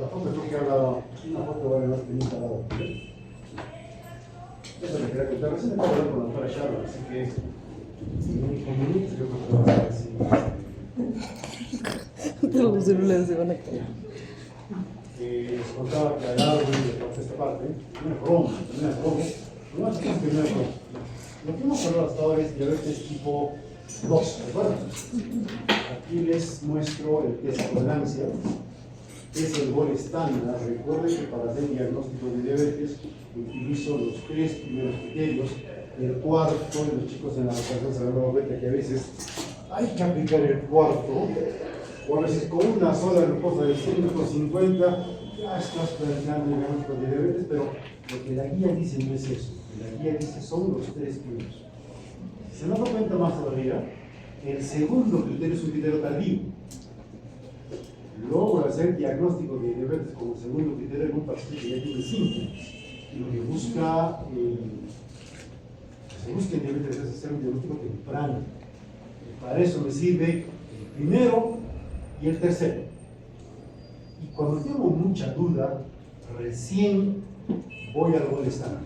foto creo que habla, una foto vale más que nunca dado. Eso le quería contar. Recién acabo de hablar con la doctora Sharon, así que en un minuto yo creo que va a estar así. Todos los celulares se van a caer. Les contaba que al lado de esta parte, una broma, no es que primera broma. Lo que hemos hablado hasta ahora es diabetes tipo 2, ¿recuerdan? Aquí les muestro el test de tolerancia, es el gol estándar. Recuerden que para hacer diagnóstico de diabetes utilizo los 3 primeros criterios. El cuarto, los chicos en la educación se han dado cuenta que a veces hay que aplicar el cuarto, o a veces con una sola glucosa de 150 ya estás planteando el diagnóstico de diabetes, pero lo que la guía dice no es eso. La guía dice son los 3 primeros. Si se nos da cuenta más todavía, el segundo criterio es un criterio tardío. Luego hacer diagnóstico de diabetes como segundo criterio en un paciente que ya tiene síntomas. Y lo que busca, se busca en diabetes es hacer un diagnóstico temprano. Para eso me sirve el primero y el tercero. Y cuando tengo mucha duda, recién voy al gol estándar.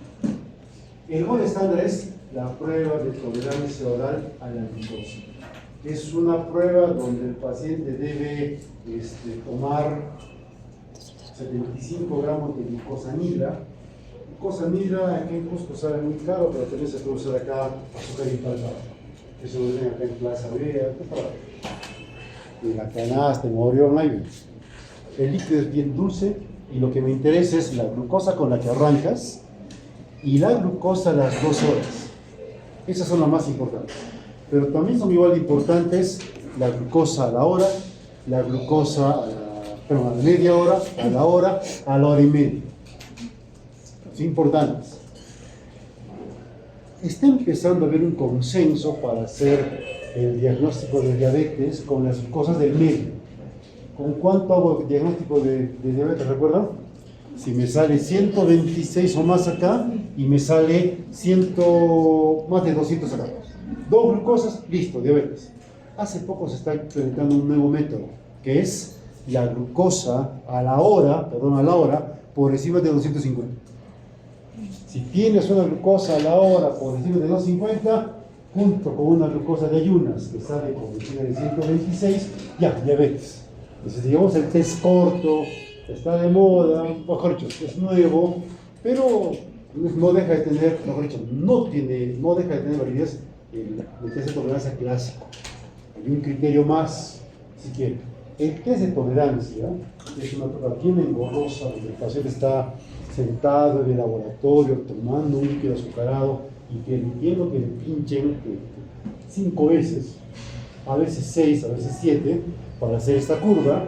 El gol estándar es la prueba de tolerancia oral a la glucosa. Es una prueba donde el paciente debe tomar 75 gramos de glucosamida. Glucosamida aquí en Cusco sale muy caro, pero también se puede usar acá azúcar impalpable. Eso lo ven acá en Plaza Vea, en la canasta, en Orión, hay. El líquido es bien dulce y lo que me interesa es la glucosa con la que arrancas y la glucosa a las 2 horas. Esas son las más importantes. Pero también son igual de importantes la glucosa a la hora, la glucosa a la media hora, a la hora y media. Son importantes. Está empezando a haber un consenso para hacer el diagnóstico de diabetes con las glucosas del medio. ¿Con cuánto hago el diagnóstico de diabetes? ¿Recuerdan? Si me sale 126 o más acá y me sale más de 200 acá. 2 glucosas, listo, diabetes. Hace poco se está implementando un nuevo método, que es la glucosa a la hora, por encima de 250. Si tienes una glucosa a la hora por encima de 250, junto con una glucosa de ayunas que sale por encima de 126, ya, diabetes. Entonces, digamos, el test corto está de moda, mejor dicho, es nuevo, pero no deja de tener, mejor dicho, no deja de tener validez el test de tolerancia clásico. Hay un criterio más, si quieren. El test de tolerancia es una prueba bien engorrosa, donde el paciente está sentado en el laboratorio tomando un líquido azucarado y permitiendo que le pinchen 5 veces, a veces 6, a veces 7, para hacer esta curva.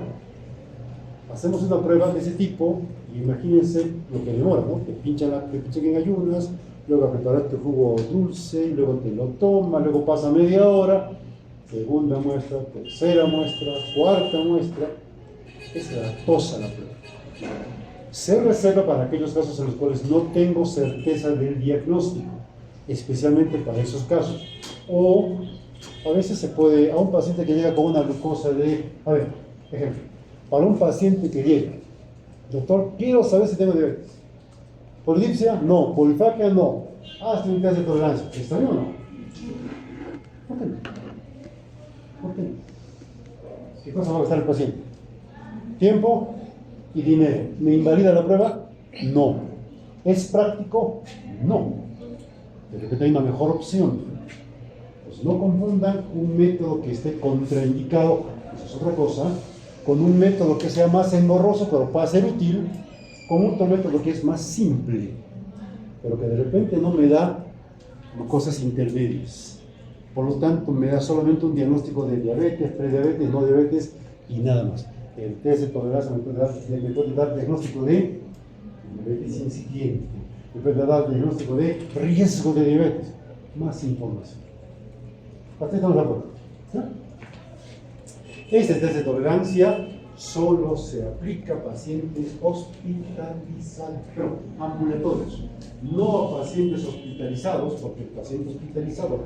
Hacemos una prueba de ese tipo y imagínense lo que demora, ¿no? Te pinchan en ayunas, luego a prepararte jugo dulce, luego te lo tomas, luego pasa media hora, segunda muestra, tercera muestra, cuarta muestra. Es latosa la prueba. Se reserva para aquellos casos en los cuales no tengo certeza del diagnóstico, especialmente para esos casos. O a veces se puede, a un paciente que llega con una glucosa de, a ver, ejemplo, para un paciente que llega, doctor, quiero saber si tengo diabetes. Polidipsia, no. Polifagia, no. Estoy en test de tolerancia. ¿Está bien o no? ¿Por qué no? ¿Por qué no? ¿Qué cosa va a gastar el paciente? ¿Tiempo y dinero? ¿Me invalida la prueba? No. ¿Es práctico? No. De repente hay una mejor opción. Pues no confundan un método que esté contraindicado, eso es otra cosa, con un método que sea más engorroso, pero pueda ser útil, con otro método que es más simple, pero que de repente no me da cosas intermedias. Por lo tanto, me da solamente un diagnóstico de diabetes, prediabetes, no diabetes y nada más. El test de tolerancia me puede dar diagnóstico de diabetes incipiente, me puede dar diagnóstico de riesgo de diabetes, más información. ¿Hasta estamos de acuerdo? ¿No? Este test de tolerancia solo se aplica a pacientes hospitalizados, ambulatorios, no a pacientes hospitalizados, porque el paciente hospitalizado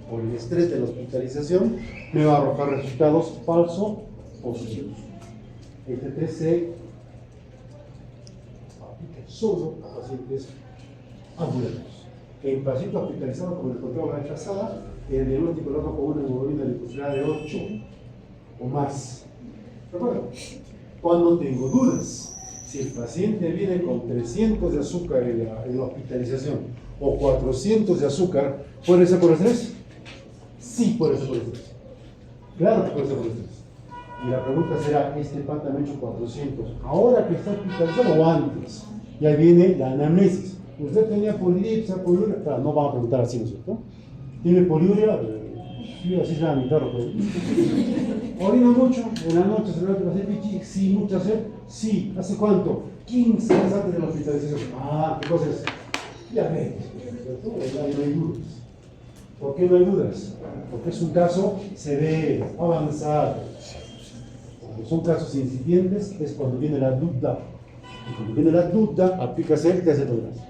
por el estrés de la hospitalización me va a arrojar resultados falsos positivos. Este test se solo a pacientes ambulatorios. En pacientes hospitalizados, como les contaba la vez pasada, el diagnóstico lo hago con una hemoglobina glicosilada de 8 o más. ¿De acuerdo? Cuando tengo dudas, si el paciente viene con 300 de azúcar en la hospitalización o 400 de azúcar, ¿puede ser por estrés? Sí, puede ser por estrés. Claro que puede ser por estrés. Y la pregunta será, ¿este pata me ha hecho 400 ahora que está hospitalizado o antes? Y ahí viene la anamnesis. ¿Usted tenía poliuria, poliuria? Claro, no van a preguntar así, ¿no es cierto? ¿Tiene poliuria? Sí, así se llama mi perro. ¿Orina mucho? En la noche se levanta a hacer pichi. Sí, mucha sed. Sí. ¿Hace cuánto? 15 días antes de la hospitalización. Ah, ¿qué cosa es? Diabetes, ¿cierto? No hay dudas. ¿Por qué no hay dudas? Porque es un caso severo, avanzado. Cuando son casos incipientes es cuando viene la duda. Y cuando viene la duda, aplicas el test de tolerancia.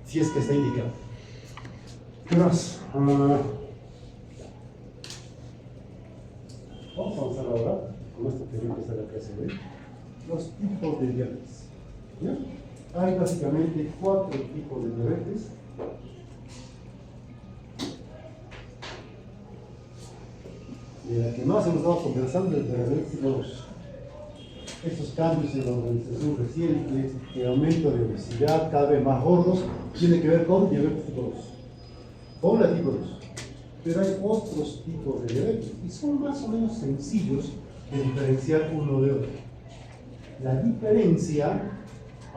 Si es que está indicado. ¿Qué más? Vamos a avanzar ahora con esto que vemos en la clase de los tipos de diabetes. ¿Ya? Hay básicamente 4 tipos de diabetes. De la que más hemos estado conversando es de la diabetes tipo 2. Estos cambios en la organización reciente, el aumento de obesidad, cada vez más gordos, tiene que ver con diabetes tipo 2. Con la tipo 2. Pero hay otros tipos de diabetes y son más o menos sencillos de diferenciar uno de otro. La diferencia,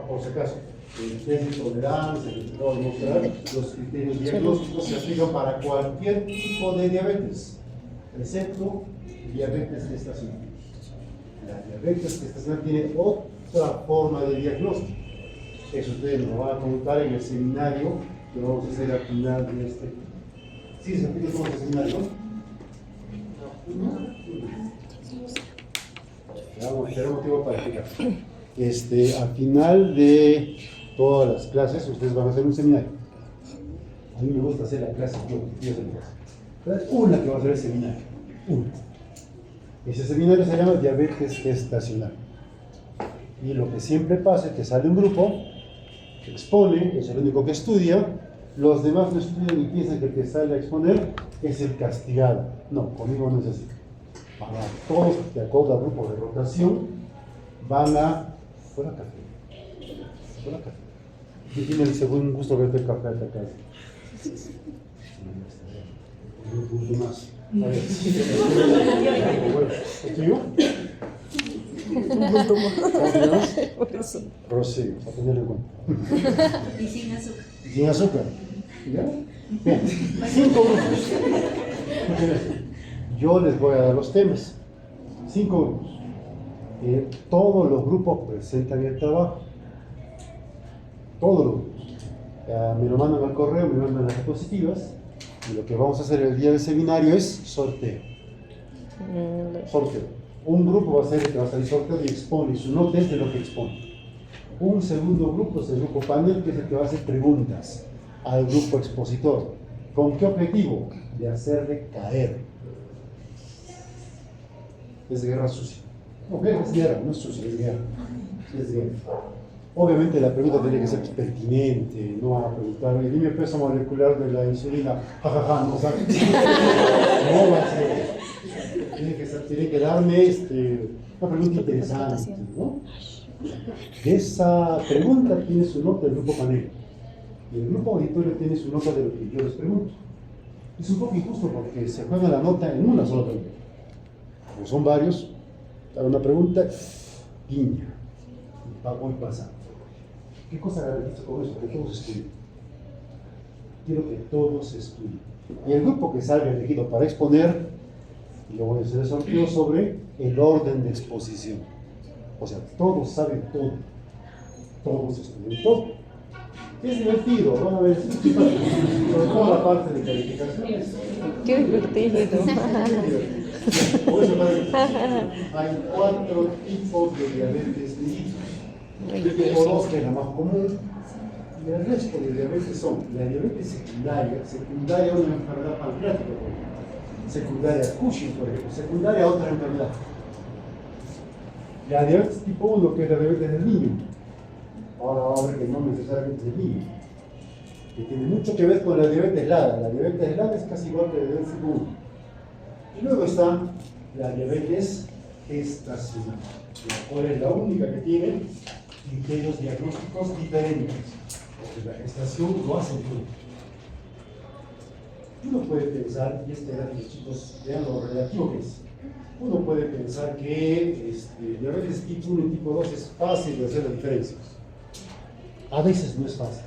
por si acaso, el test de tolerancia, que te acabo de mostrar, los criterios diagnósticos se aplican para cualquier tipo de diabetes, excepto diabetes gestacional. La diabetes gestacional tiene otra forma de diagnóstico. Eso ustedes nos van a contar en el seminario que vamos a hacer al final de este. Sí, se aplica como el seminario, ¿no? Tenemos tiempo para explicar. Al final de todas las clases, ustedes van a hacer un seminario. A mí me gusta hacer la clase, yo hacer la clase. Pero es una que va a hacer el seminario. Una. Ese seminario se llama diabetes gestacional. Y lo que siempre pasa es que sale un grupo, expone, es el único que estudia, los demás no estudian y piensan que el que sale a exponer es el castigado. No, conmigo no es así. Para todos, de acuerdo al grupo de rotación, van a... Fuera café. Fuera café. ¿Quién tiene el segundo gusto de verte el café hasta acá? Un punto más. A ver. ¿Estoy yo? Un punto más. Rocío, a tenerlo en cuenta. Y sin azúcar. Sin azúcar. ¿Ya? Bien. 5 grupos. Yo les voy a dar los temas. 5 grupos. Todos los grupos presentan el trabajo. Todos los grupos. Me lo mandan al correo, me mandan las diapositivas. Y lo que vamos a hacer el día del seminario es sorteo. Sorteo. Un grupo va a ser el que va a salir sorteo y expone su nota de lo que expone. Un segundo grupo es el grupo panel, que es el que va a hacer preguntas al grupo expositor. ¿Con qué objetivo? De hacerle caer. Es guerra sucia. No, es guerra, no es sucia, es guerra. Es guerra. Obviamente la pregunta tiene que ser pertinente, no van a preguntar, dime el peso molecular de la insulina, jajaja, no sabes. No va a ser. Tiene que darme una pregunta interesante, ¿no? Esa pregunta tiene su nota del grupo panel. Y el grupo auditorio tiene su nota de lo que yo les pregunto. Es un poco injusto porque se juega la nota en una sola pregunta. Como son varios, hago una pregunta, guiña, y voy pasando. ¿Qué cosa garantizo con eso? Que todos estudien. Quiero que todos estudien. Y el grupo que salga elegido para exponer, y yo voy a hacer el sorteo sobre el orden de exposición. O sea, todos saben todo. Todos estudian todo. Es divertido, van a ver, sobre todo la parte de calificaciones. Qué divertido. Por eso hay 4 tipos de diabetes mellitus. Tipo 2, que es la más común, y el resto de diabetes son la diabetes secundaria a una enfermedad pancreática, por ejemplo, secundaria a Cushing, por ejemplo, secundaria a otra enfermedad. La diabetes tipo 1, que es la diabetes del niño, Ahora vamos a ver que no necesariamente es el niño, que tiene mucho que ver con la diabetes LADA. La diabetes LADA es casi igual que la diabetes tipo 1. Y luego está la diabetes gestacional, la cual es la única que tiene criterios diagnósticos diferentes, porque la gestación lo hace todo. Uno puede pensar, y este gráfico, chicos, vean lo relativo que es. Uno puede pensar que diabetes tipo 1 y tipo 2 es fácil de hacer la diferencia. A veces no es fácil.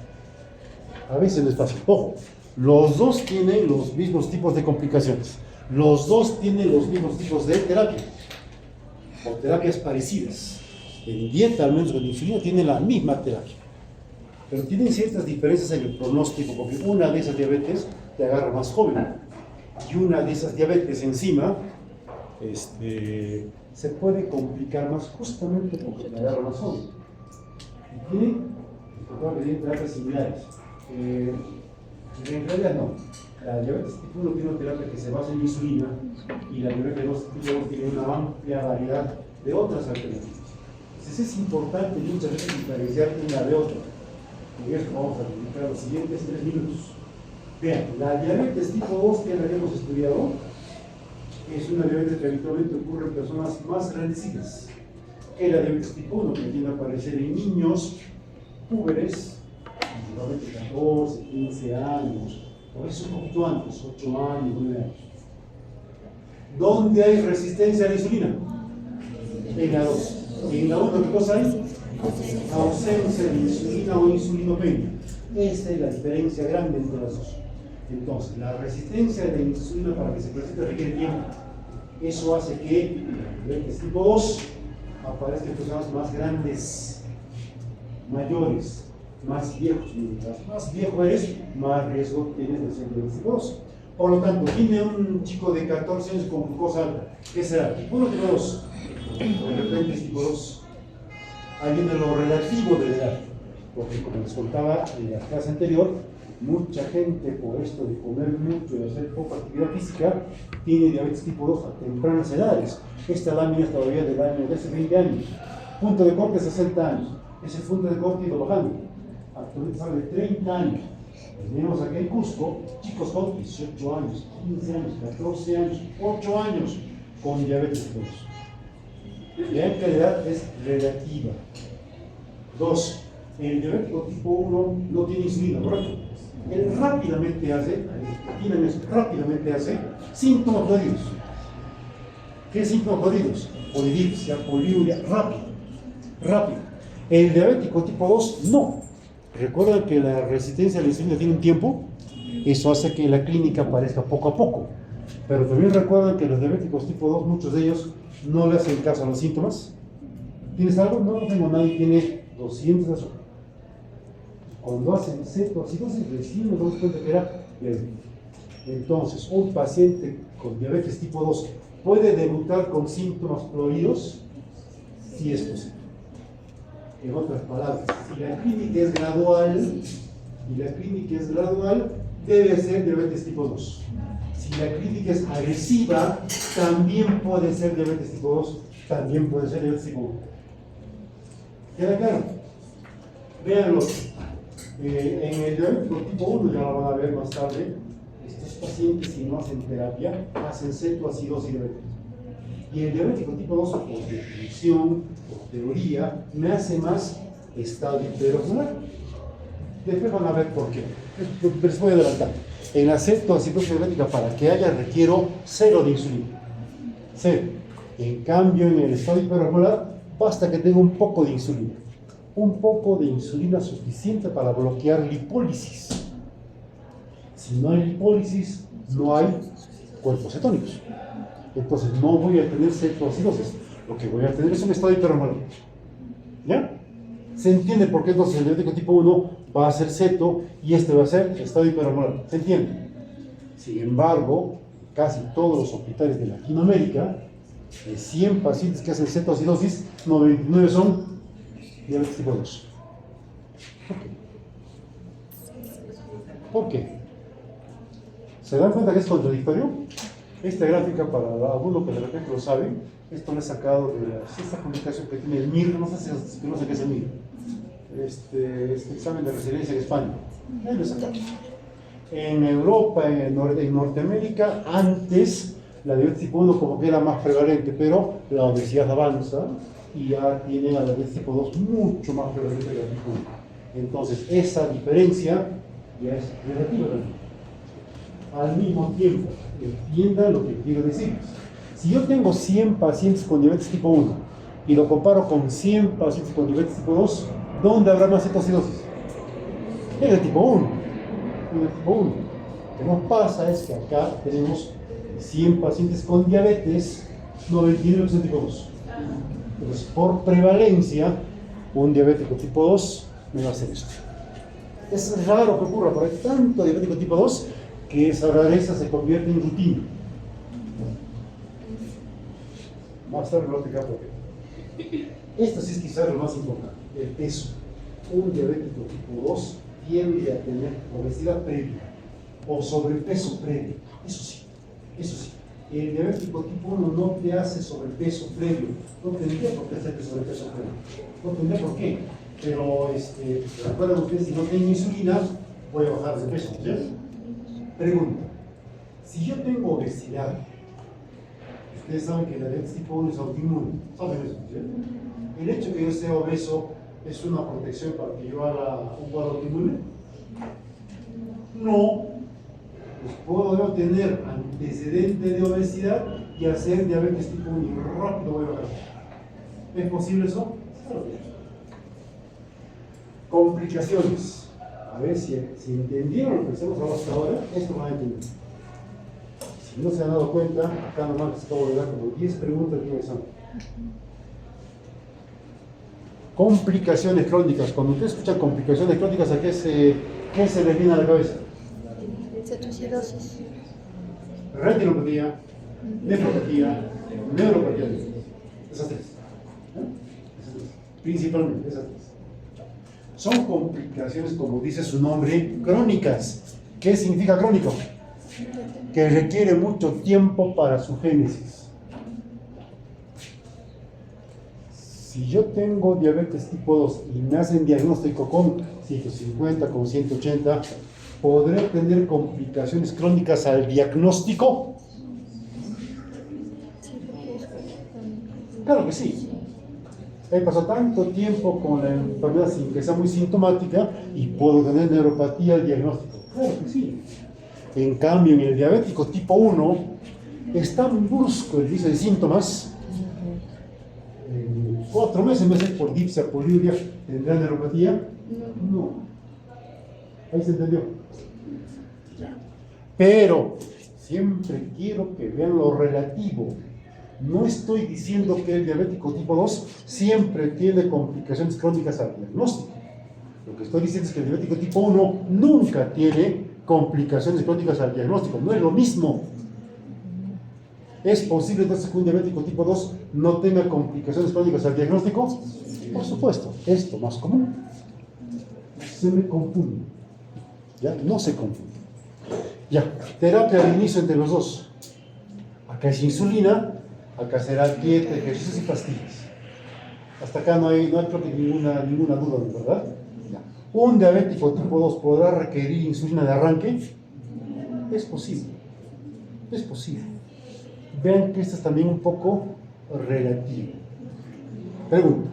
A veces no es fácil. Ojo, los dos tienen los mismos tipos de complicaciones. Los dos tienen los mismos tipos de terapia, o terapias parecidas. En dieta, al menos con insulina, tienen la misma terapia. Pero tienen ciertas diferencias en el pronóstico, porque una de esas diabetes te agarra más joven. Y una de esas diabetes encima se puede complicar más justamente porque te agarra más joven. Y tienen terapias similares. En realidad no. La diabetes tipo 1 tiene una terapia que se basa en insulina y la diabetes tipo 2 tiene una amplia variedad de otras alternativas. Entonces es importante muchas veces diferenciar una de otra. Y esto vamos a dedicar los siguientes 3 minutos. Vean, la diabetes tipo 2 que la que hemos estudiado es una diabetes que habitualmente ocurre en personas más grandecitas que la diabetes tipo 1, que tiende a aparecer en niños púberes, normalmente 14, 15 años, o es un poquito antes, 8 años, 9 años. ¿Dónde hay resistencia a la insulina? En la 2. En la 1, ¿qué cosa hay? Ausencia de insulina o insulinopenia. Esta es la diferencia grande entre las dos. Entonces, la resistencia de la insulina para que se presente requiere tiempo. Eso hace que la diabetes tipo 2 aparezcan en personas más grandes, mayores, más viejos. Mientras más viejo eres, más riesgo tienes de ser diabetes tipo 2. Por lo tanto, tiene un chico de 14 años con glucosa alta. ¿Qué será? ¿Tipo 1 o tipo 2? De repente es tipo 2. Ahí viene lo relativo de la edad. Porque como les contaba en la clase anterior, mucha gente por esto de comer mucho y hacer poca actividad física tiene diabetes tipo 2 a tempranas edades. Esta lámina es todavía del año de hace 20 años. Punto de corte 60 años. Ese punto de corte iba bajando. Actualmente sale de 30 años. Tenemos aquí en Cusco chicos con 18 años, 15 años, 14 años, 8 años con diabetes tipo 2. Vean que la edad es relativa. 2. El diabético tipo 1 no tiene insulina, ¿correcto? Él rápidamente hace síntomas jodidos. ¿Qué síntomas jodidos? Polidipsia, poliuria, rápido. El diabético tipo 2 no. Recuerdan que la resistencia a la insulina tiene un tiempo. Eso hace que la clínica aparezca poco a poco. Pero también recuerdan que los diabéticos tipo 2, muchos de ellos no le hacen caso a los síntomas. ¿Tienes algo? No tengo nadie, tiene 200 de azúcar. Cuando hacen cetoacidosis, recién nos damos cuenta que era diabetes. Entonces, un paciente con diabetes tipo 2 puede debutar con síntomas floridos, sí es posible. En otras palabras, si la clínica es gradual, debe ser diabetes tipo 2. Si la clínica es agresiva, también puede ser diabetes tipo 2, también puede ser diabetes tipo 1. ¿Queda claro? Véanlo. En el diabético tipo 1, ya lo van a ver más tarde, estos pacientes, si no hacen terapia, hacen cetoacidosis diabética. Y el diabético tipo 2, por definición, por teoría, me hace más estado hiperosmolar. Después van a ver por qué. Les voy a adelantar. En la cetoacidosis diabética, para que haya, requiero 0 de insulina. 0. En cambio, en el estado hiperosmolar, basta que tenga un poco de insulina. Un poco de insulina suficiente para bloquear lipólisis. Si no hay lipólisis, no hay cuerpos cetónicos. Entonces no voy a tener cetoacidosis. Lo que voy a tener es un estado hiperosmolar. ¿Ya? ¿Se entiende por qué entonces el diabético tipo 1 va a ser ceto y este va a ser estado hiperosmolar? ¿Se entiende? Sin embargo, casi todos los hospitales de Latinoamérica, de 100 pacientes que hacen cetoacidosis, 99 son diabetes tipo 2. ¿Por qué? ¿Se dan cuenta que es contradictorio? Esta gráfica, para alguno que de repente lo sabe, esto lo he sacado de esta publicación que tiene el MIR, no sé si conocen qué es el MIR. este examen de resiliencia en España. Ahí lo sacamos. En Europa, en Norteamérica, antes la diabetes tipo 1 como que era más prevalente, pero la obesidad avanza y ya tiene a la diabetes tipo 2 mucho más prevalente que la tipo 1. Entonces, esa diferencia ya es relativa también. Al mismo tiempo, entiendan lo que quiero decir. Si yo tengo 100 pacientes con diabetes tipo 1 y lo comparo con 100 pacientes con diabetes tipo 2, ¿dónde habrá más cetocidosis? En el tipo 1. En el tipo 1. Lo que nos pasa es que acá tenemos 100 pacientes con diabetes, 99% tipo 2. Entonces, por prevalencia, un diabético tipo 2 me va a hacer esto. Es raro que ocurra, pero hay tanto diabético tipo 2 que esa rareza se convierte en rutina. Más tarde lo voy a explicar por qué. Esto sí es quizás lo más importante, el peso. Un diabético tipo 2 tiende a tener obesidad previa o sobrepeso previo. Eso sí, eso sí. El diabético tipo 1 no te hace sobrepeso previo. No tendría por qué hacerte sobrepeso previo. No tendría por qué. Pero, recuerden ustedes, si no tengo insulina, voy a bajar de peso. ¿Sí? Pregunta. Si yo tengo obesidad, ustedes saben que la diabetes tipo 1 es autoinmune. ¿Saben eso? ¿Sí? El hecho de que yo sea obeso es una protección para que yo haga un cuadro autoinmune. No. Pues puedo yo tener antecedente de obesidad y hacer diabetes tipo 1 y rápido voy a bajar. ¿Es posible eso? Claro que sí. Complicaciones. A ver si entendieron lo que hacemos hasta ahora, esto van a entender. Si no se han dado cuenta, acá nomás les acabo de dar como 10 preguntas de son. Complicaciones crónicas. Cuando ustedes escuchan complicaciones crónicas, ¿a qué se les viene a la cabeza? Cetocidosis. Retinopatía, nefropatía, neuropatía. Esas tres. Esas tres. Principalmente esas tres. Son complicaciones, como dice su nombre, crónicas. ¿Qué significa crónico? Que requiere mucho tiempo para su génesis. Si yo tengo diabetes tipo 2 y me hacen diagnóstico con 150, con 180, ¿podré tener complicaciones crónicas al diagnóstico? Claro que sí. He pasado tanto tiempo con la enfermedad sin que sea muy sintomática y puedo tener neuropatía al diagnóstico. Claro que sí. En cambio, en el diabético tipo 1 es tan brusco el inicio de síntomas. En 4 meses, por dipsia, poliuria, ¿tendrá neuropatía? No. Ahí se entendió. Pero siempre quiero que vean lo relativo. No estoy diciendo que el diabético tipo 2 siempre tiene complicaciones crónicas al diagnóstico. Lo que estoy diciendo es que el diabético tipo 1 nunca tiene complicaciones crónicas al diagnóstico. No es lo mismo. ¿Es posible entonces que un diabético tipo 2 no tenga complicaciones crónicas al diagnóstico? Por supuesto, esto más común. Se me confunde. ¿Ya? No se confunde. Ya, terapia de inicio entre los dos. Acá es insulina. Acá será dieta, ejercicios y pastillas. Hasta acá no hay creo que ninguna duda, ¿verdad? Ya. ¿Un diabético tipo 2 podrá requerir insulina de arranque? Es posible. Es posible. Vean que esto es también un poco relativo. Pregunta.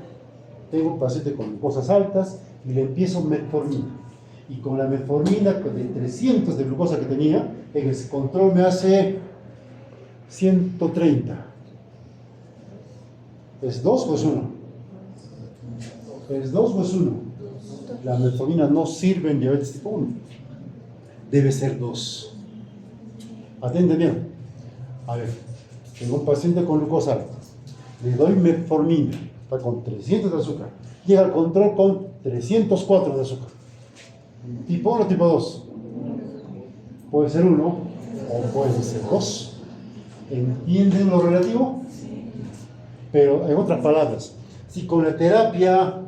Tengo un paciente con glucosas altas y le empiezo metformina. Y con la metformina de 300 de glucosa que tenía, en el control me hace 130. ¿Es 2 o es 1? ¿Es 2 o es 1? La metformina no sirve en diabetes tipo 1. Debe ser 2. Atienden bien. A ver, tengo un paciente con glucosa alta. Le doy metformina, está con 300 de azúcar. Llega al control con 304 de azúcar. ¿Tipo 1 o tipo 2? Puede ser 1 o puede ser 2. ¿Entienden lo relativo? Pero en otras palabras, si con la terapia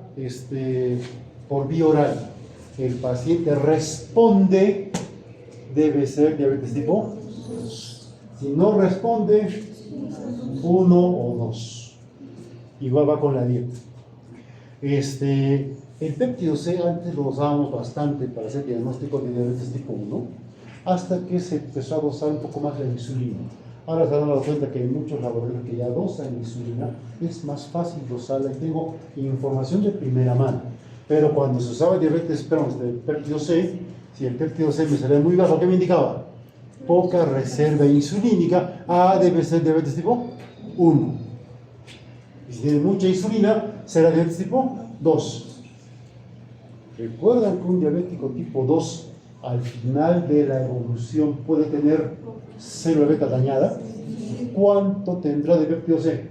por vía oral el paciente responde, debe ser diabetes tipo 2. Si no responde, 1 o 2. Igual va con la dieta. El péptido C antes lo usábamos bastante para hacer diagnóstico de diabetes tipo 1, hasta que se empezó a dosar un poco más la insulina. Ahora se han dado cuenta que hay muchos laboratorios que ya dosan insulina, es más fácil dosarla y tengo información de primera mano. Pero cuando se usaba diabetes, el péptido C, si el péptido C me salía muy bajo, ¿qué me indicaba? Poca reserva insulínica. Debe ser diabetes tipo 1. Y si tiene mucha insulina, será diabetes tipo 2. ¿Recuerdan que un diabético tipo 2 al final de la evolución puede tener célula beta dañada? ¿Cuánto tendrá de péptido C?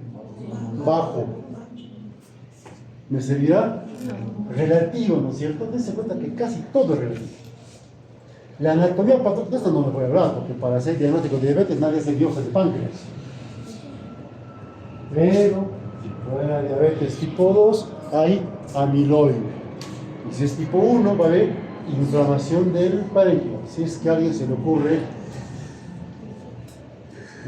Bajo. ¿Me servirá? Relativo, ¿no es cierto? Dense cuenta que casi todo es relativo. La anatomía patológica, de esto no me voy a hablar, porque para hacer diagnóstico de diabetes nadie hace biopsia de páncreas. Pero si fuera diabetes tipo 2, hay amiloide. Y si es tipo 1, va a haber inflamación del parénquima. Si es que a alguien se le ocurre,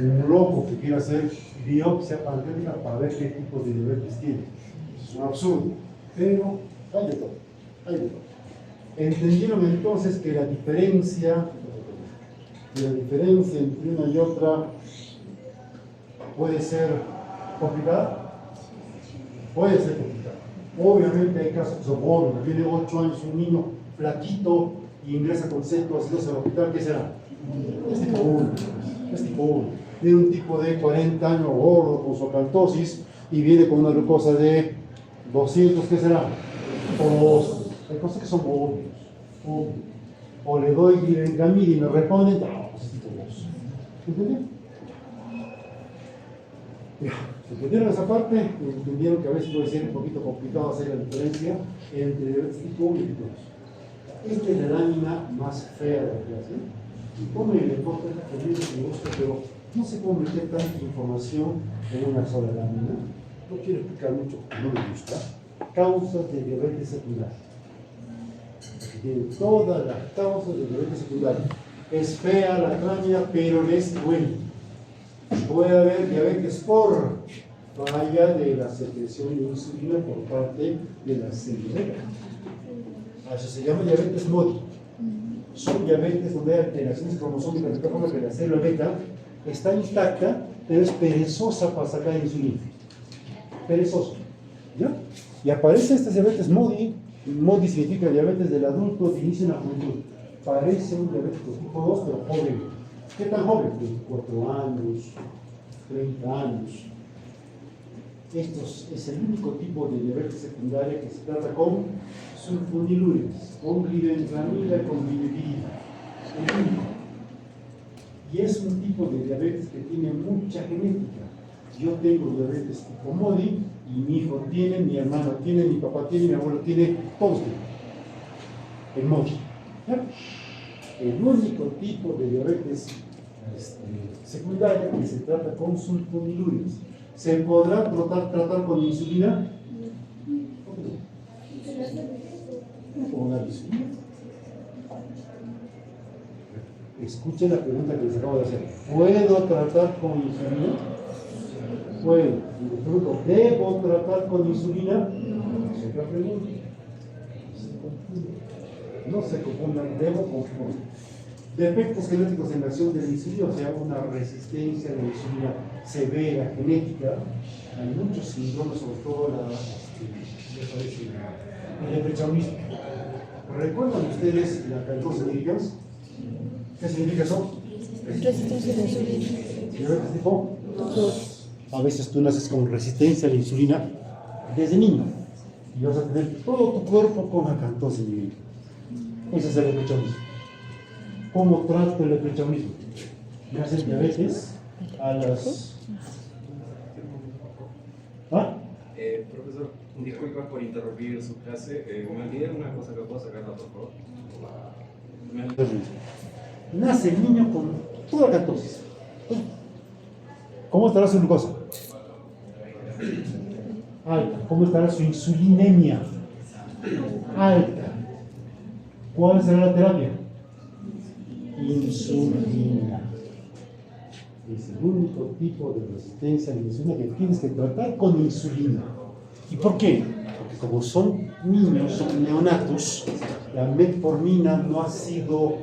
un loco que quiera hacer biopsia pancreática para ver qué tipo de diabetes tiene. Es un absurdo. Pero hay de todo. Hay de todo. ¿Entendieron entonces que la diferencia entre una y otra puede ser complicada? Puede ser complicada. Obviamente hay casos que son obvios. Tiene 8 años un niño flaquito y ingresa con cetoacidosis al hospital, ¿qué será? Es tipo 1. Es tipo 1. Tiene un tipo de 40 años gordo con su acantosis y viene con una glucosa de 200, ¿qué será? O 2. Hay cosas que son obvios. O le doy glibenclamida y me responden, no, pues es tipo 2. ¿Entendieron? ¿Entendieron esa parte? ¿Entendieron que a veces puede ser un poquito complicado hacer la diferencia entre diabetes tipo 1 y tipo 2? Esta es la lámina más fea de la clase. Y ponme el enfoque que me gusta, pero no se puede meter tanta información en una sola lámina. No quiero explicar mucho porque no me gusta. Causas de diabetes secundaria. Tiene todas las causas de diabetes secundaria. Es fea la lámina, pero es buena. Puede haber diabetes por falla de la secreción de insulina por parte de la célula beta. Eso se llama diabetes MODI. Son diabetes donde hay alteraciones cromosómicas de tal forma que la célula beta está intacta, pero es perezosa para sacar insulina. Perezosa. ¿Ya? Y aparece este diabetes MODI. MODI significa diabetes del adulto de inicio en la juventud. Parece un diabético tipo 2, pero joven. ¿Qué tan joven? 24 años, 30 años. Esto es el único tipo de diabetes secundaria que se trata con sulfonilureas, con glibenclamida, con bilirubina. El único. Y es un tipo de diabetes que tiene mucha genética. Yo tengo diabetes tipo MODI y mi hijo tiene, mi hermano tiene, mi papá tiene, mi abuelo tiene, todos tienen. El MODI. ¿Ya? El único tipo de diabetes secundaria que se trata con sulfonilureas. ¿Se podrá tratar con insulina? ¿Con la insulina? Escuchen la pregunta que les acabo de hacer. ¿Puedo tratar con insulina? Puedo. Y les pregunto, ¿debo tratar con insulina? Es otra pregunta. No se confundan, debo confundir. Defectos genéticos en la acción de la insulina, o sea, una resistencia a la insulina severa, genética. Hay muchos síndromes, sobre todo el hipertensismo. ¿Recuerdan ustedes la acantosis nigricans? ¿Qué significa eso? Resistencia a la insulina. ¿Diabetes tipo 2? A veces tú naces con resistencia a la insulina desde niño y vas a tener todo tu cuerpo con acantosis nigricans. Ese es el hipertensismo. ¿Cómo trato el hipertensismo? Me hacen diabetes a las... Profesor, disculpa por interrumpir su clase. Me olvidé una cosa que puedo sacarla, por favor. Nace el niño con toda acantosis. ¿Cómo estará su glucosa? Alta. ¿Cómo estará su insulinemia? Alta. ¿Cuál será la terapia? Insulina. Es el único tipo de resistencia a la insulina que tienes que tratar con insulina. ¿Y por qué? Porque como son niños, son neonatos, la metformina no ha sido,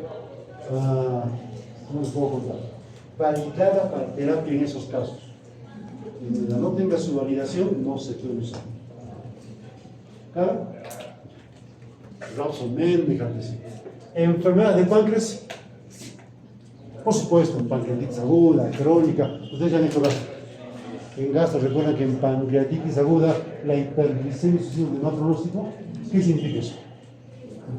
¿cómo les puedo contar? Validada para terapia en esos casos. Mientras no tenga su validación, no se puede usar. ¿Claro? Rapsomen, déjate decir. Enfermedades del páncreas, por supuesto, en pancreatitis aguda, crónica, ustedes ya han hecho gasto. En gasto, recuerdan que en pancreatitis aguda, la hiperglicemia es un pronóstico. ¿Qué significa eso?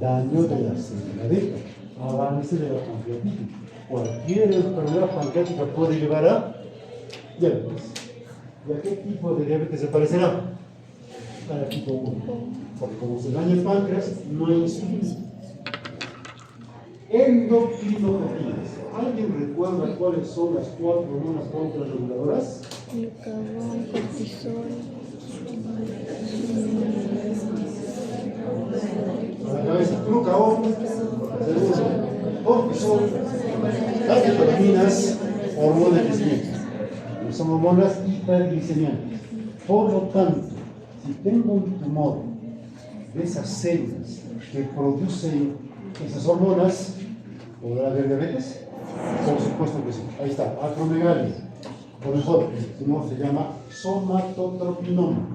Daño de la célula beta, avance de la pancreatitis. Cualquier enfermedad pancreática puede llevar a diabetes. ¿Y a qué tipo de diabetes se parecerá? A la tipo 1. Porque como se daña el páncreas, no hay insulina. Endocrinotoxinas. ¿Alguien recuerda cuáles son las 4 hormonas contrarreguladoras? Glucagón, cortisol. A la cabeza, glucagón, cortisol, catecolaminas, hormonas de crecimiento. Son hormonas hiperglicemiantes. Por lo tanto, si tengo un tumor de esas células que producen esas hormonas, ¿podrá haber diabetes? Por supuesto que sí. Ahí está, acromegalia. O mejor, el tumor se llama somatotropinoma.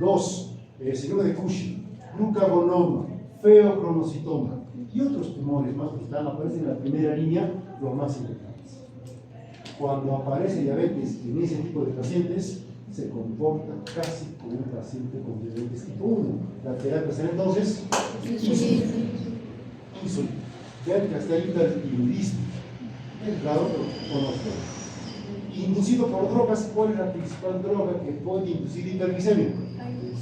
2, síndrome de Cushing, glucagonoma, feocromocitoma y otros tumores más que aparecen en la primera línea, los más importantes. Cuando aparece diabetes en ese tipo de pacientes, se comporta casi como un paciente con diabetes tipo 1. La terapia será entonces insulina. Vean que hasta hay hipertiroidismo. Es raro, pero conozco. Inducido por drogas, ¿cuál es la principal droga que puede inducir hiperglicemia?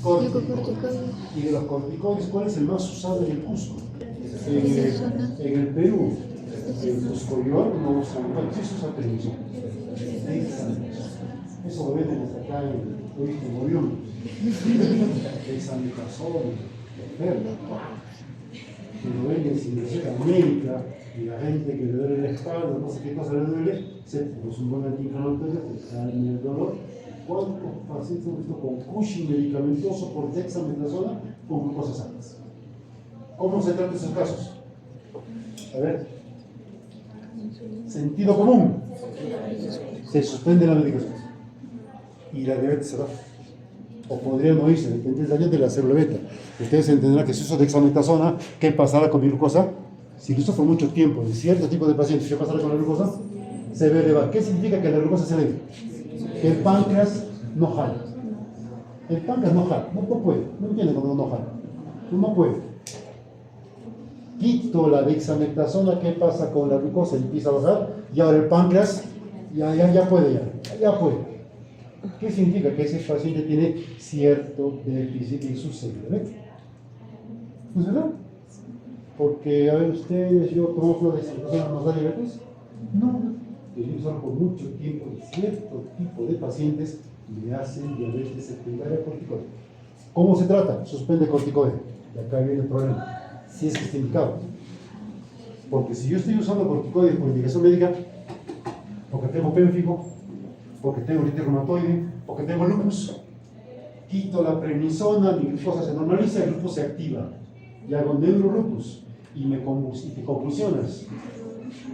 Corticoides. Y de los corticoides, ¿cuál es el más usado en el Cusco? En el Perú. El Cuscoyor no usa, sí se usa televisión. Eso lo venden hasta acá en el Morión. Dexametasona, que lo venden sin receta médica, y la gente que le duele la espalda, no sé qué cosa le duele, se puso un buen antiinflamatorio, que calma el dolor. ¿Cuántos pacientes hemos visto con Cushing medicamentoso por dexametasona con glucosas altas? ¿Cómo se trata esos casos? A ver. Sentido común. Se suspende la medicación. Y la diabetes se va. O podría no irse, depende del daño de la célula beta. Ustedes entenderán que si uso dexametasona, ¿qué pasará con mi glucosa? Si lo uso por mucho tiempo en cierto tipo de pacientes, ¿qué pasará con la glucosa? Se ve elevada. ¿Qué significa que la glucosa se eleve? Que el páncreas no jala. El páncreas no jala, no puede. No entiende cuando no jala. No puede. Quito la dexametasona, ¿qué pasa con la glucosa? Empieza a bajar y ahora el páncreas ya puede. ¿Qué significa? Que ese paciente tiene cierto déficit en su célula beta. ¿No es verdad? Porque, a ver, ustedes, yo tomo la dexametasona, ¿nos da diabetes? No. Ellos usan por mucho tiempo y cierto tipo de pacientes le hacen diabetes secundaria corticoide. ¿Cómo se trata? Suspende corticoide. Y acá viene el problema. Si es que está indicado. Porque si yo estoy usando corticoides por indicación médica, porque tengo pénfigo, porque tengo artritis reumatoide, porque tengo lupus, quito la prednisona, mi glucosa se normaliza, el lupus se activa. Y hago neurolupus y te convulsionas.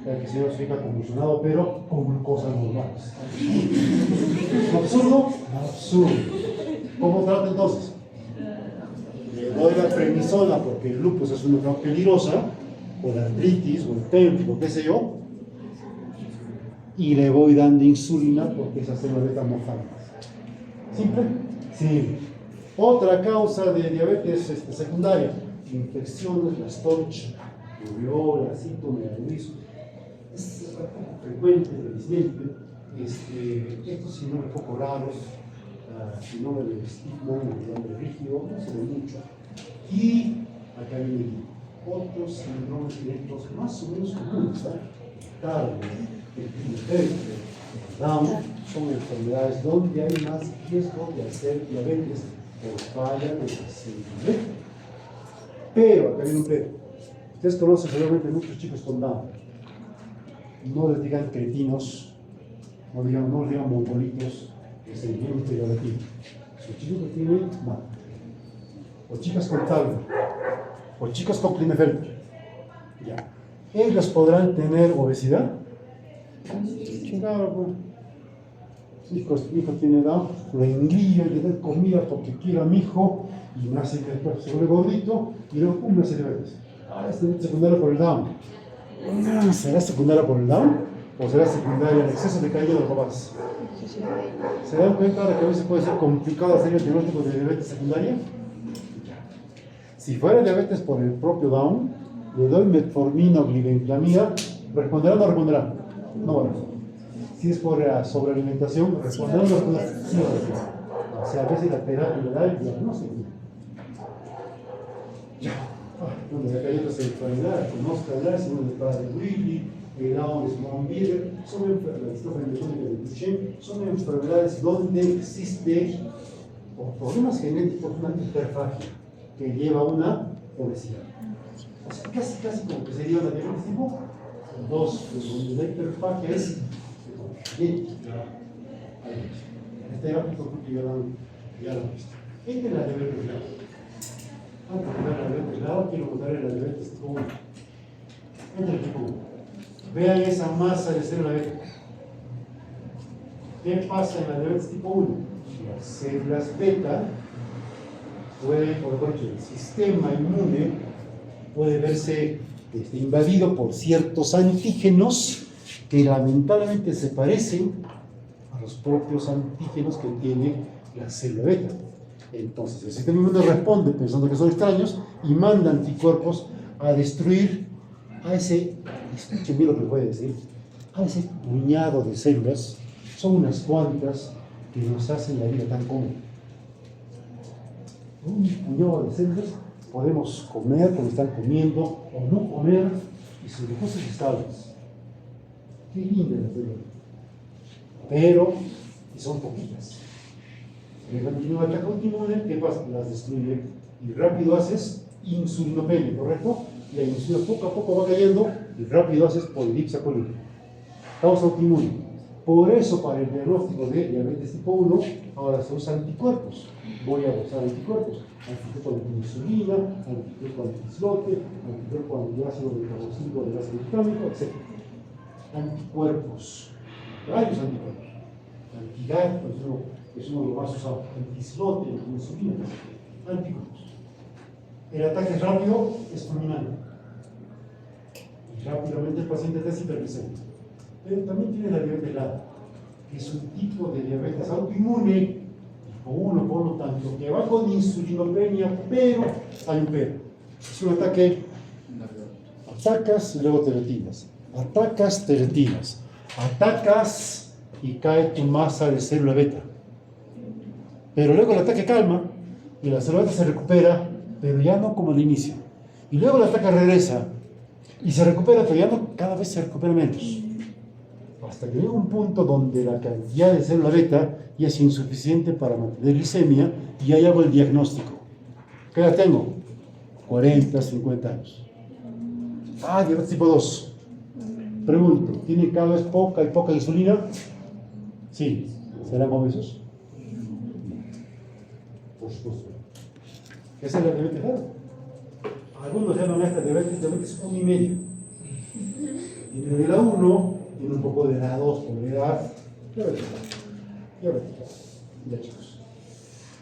Que se fica convulsionado, pero con glucosas normales. ¿Absurdo? Absurdo. ¿Cómo trata entonces? Le doy la prednisona porque el lupus es una enfermedad peligrosa, o la artritis, o el pénfigo, qué sé yo, y le voy dando insulina porque esa célula beta no jala más. ¿Simple? Sí. Otra causa de diabetes secundaria, infecciones, la storch, rubiola, citomegalovirus, es frecuente, felizmente. Estos síndromes poco raros, síndrome de estigma, el hambre rígido, no se ve mucho. Y acá viene otros síndromes directos más o menos comunes, Tarde, el Klinefelter, el Down, son enfermedades donde hay más riesgo de hacer diabetes por falla de la célula beta. Pero, acá viene un pero. Ustedes conocen seguramente muchos chicos con Down. No les digan cretinos, no les digan mongolitos, que se entiende peyorativo. Su chico que tiene mal. o chicas con Talbot, o chicos con Klinefelter, ya, ¿ellos podrán tener obesidad? Claro, pues. Mi hijo tiene Down, lo enguillo, le doy comida porque quiero a mi hijo y me hace que el cuerpo se vuelve gordito y luego pum, me hace diabetes. Es secundario por el Down. ¿Será secundaria por el Down o será secundaria el exceso de caída de los papás? ¿Se dan cuenta de que a veces puede ser complicado hacer el diagnóstico de diabetes secundaria? Si fuera diabetes por el propio Down, le doy metformina o glibenclamida, ¿responderá o no responderá? No va a responder. Si es por sobrealimentación, responderá o no responderá. Sí va a responder. O sea, a veces la terapia le da el diagnóstico. Bueno, acá hay otras enfermedades, como Oscar si uno de padre Willy, el Down es von Bieder, son enfermedades donde existe, por problemas genéticos, una hiperfagia que lleva a una obesidad. O sea, casi como que sería una diabetes tipo 2, donde la hiperfagia es genética. Este gráfico creo que ya lo han visto. Esta es la diabetes grave. Antes de ver la diabetes grave, quiero contarles la diabetes tipo 1. Entre el tipo 1. Vean esa masa de célula beta. ¿Qué pasa en la diabetes tipo 1? Las células beta pueden, por ejemplo, el sistema inmune puede verse invadido por ciertos antígenos que lamentablemente se parecen a los propios antígenos que tiene la célula beta. Entonces el sistema inmune responde pensando que son extraños y manda anticuerpos a destruir a ese, escuchen bien lo que puede decir, a ese puñado de células, son unas cuantas que nos hacen la vida tan cómoda. Un puñado de células podemos comer como están comiendo o no comer y sobre cosas estables. Qué linda la célula. Pero son poquitas. El ataque autoinmune, ¿qué pasa? Las destruye y rápido haces insulinopenia, ¿correcto? Y la insulina poco a poco va cayendo y rápido haces polidipsia colírica. Causa autoinmune. Por eso, para el diagnóstico de diabetes tipo 1, ahora se usan anticuerpos. Voy a usar anticuerpos. Anticuerpo anti-insulina, anticuerpo anti-islote, anticuerpo antiácido beta-carboxílico del ácido glutámico, etc. Anticuerpos. Varios anticuerpos. Antigar, es uno de los más usados. Anti-islote, anti-insulina, anticuerpos. El ataque rápido es fulminante. Y rápidamente el paciente está hiperglicémico. Pero también tiene la diabetes LAD, que es un tipo de diabetes autoinmune, tipo 1, por lo tanto, que va con insulinopenia, pero hay un pero. Es un ataque, atacas y luego te retiras. Atacas, te retiras. Atacas y cae tu masa de célula beta. Pero luego el ataque calma y la célula beta se recupera, pero ya no como al inicio. Y luego el ataque regresa y se recupera, pero ya no, cada vez se recupera menos. Hasta que llega un punto donde la cantidad de célula beta ya es insuficiente para mantener glicemia y ahí hago el diagnóstico. ¿Qué edad tengo? 40, 50 años. Diabetes tipo 2. Pregunto, ¿tiene cada vez poca y poca insulina? Sí. ¿Serán obesos? Por supuesto. Esa es la diabetes grave. Algunos llaman a esta diabetes 1 y medio. Y de la 1 tiene un poco de la 2 por la edad. Ya chicos.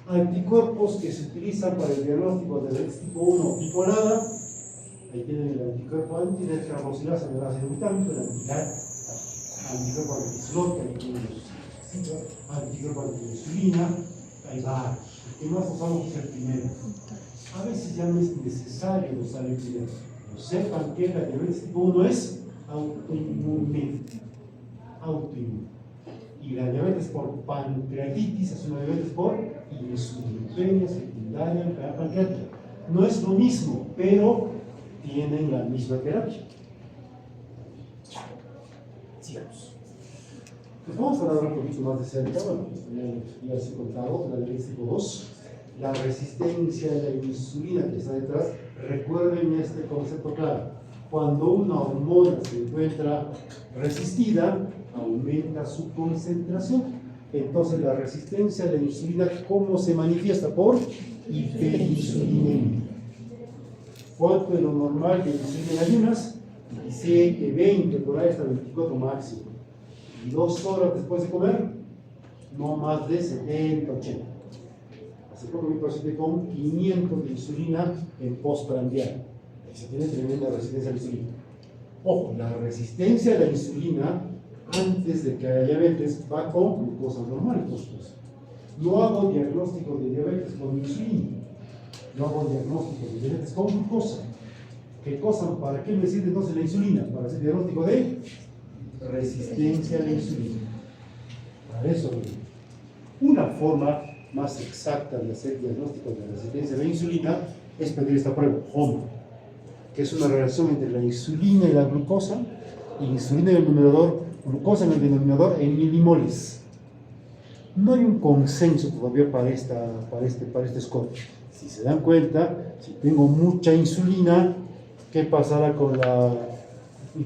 Anticuerpos que se utilizan para el diagnóstico de diabetes tipo 1 bipolada. Ahí tienen el anticuerpo anti-descarboxilasa de ácido glutámico, el anticar, anticuerpo anti-islote, anticuerpo anti-insulina, hay varios. El que más usamos es el primero. A veces ya no es necesario usar el primero. Pero sepan que la diabetes tipo 1 es autoinmune. Y la diabetes por pancreatitis es una diabetes por insulinopenia secundaria pancreática. No es lo mismo, pero tienen la misma terapia. Sigamos. Pues vamos a hablar un poquito más de cerca. Bueno, ya les he contado la diabetes tipo 2. La resistencia de la insulina que está detrás. Recuerden este concepto claro. Cuando una hormona se encuentra resistida, aumenta su concentración. Entonces la resistencia de la insulina, ¿cómo se manifiesta? Por hiperinsulinemia. ¿Cuánto es lo normal de insulina en ayunas? 17, 20, por ahí hasta 24 máximo. Y 2 horas después de comer, no más de 70, 80. Hace poco vi un paciente con 500 de insulina en postprandial. Y se tiene tremenda resistencia a la insulina. Ojo, la resistencia a la insulina antes de que haya diabetes va con glucosa normal, por supuesto. No hago diagnóstico de diabetes con insulina. Yo hago diagnóstico de diabetes con glucosa. ¿Qué cosa? ¿Para qué me sirve entonces la insulina? Para hacer diagnóstico de resistencia a la insulina. Para eso, una forma más exacta de hacer diagnóstico de resistencia a la insulina es pedir esta prueba, HOMA, que es una relación entre la insulina y la glucosa, insulina en el numerador, glucosa en el denominador en milimoles. No hay un consenso todavía para este score. Si se dan cuenta, si tengo mucha insulina, ¿qué pasará con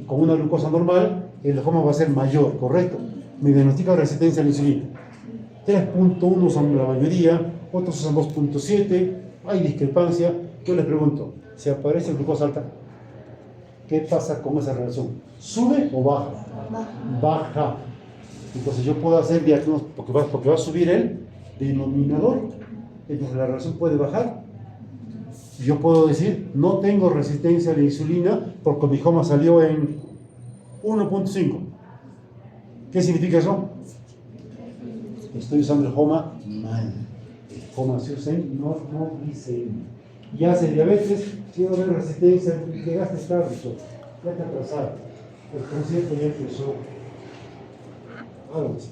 una glucosa normal? El HOMA va a ser mayor, ¿correcto? Me diagnostica resistencia a la insulina. 3.1 usan la mayoría, otros usan 2.7, hay discrepancia. Yo les pregunto, si aparece glucosa alta, ¿qué pasa con esa relación? ¿Sube o baja? Baja. Entonces yo puedo hacer diagnóstico, porque va a subir el denominador, entonces la relación puede bajar. Yo puedo decir, no tengo resistencia a la insulina porque mi HOMA salió en 1.5. ¿Qué significa eso? Estoy usando el HOMA mal. El HOMA se usa en normoglicemia. Ya hace diabetes, si no ve resistencia, llegaste tarde, ya te atrasaron. El concierto ya empezó. Algo así.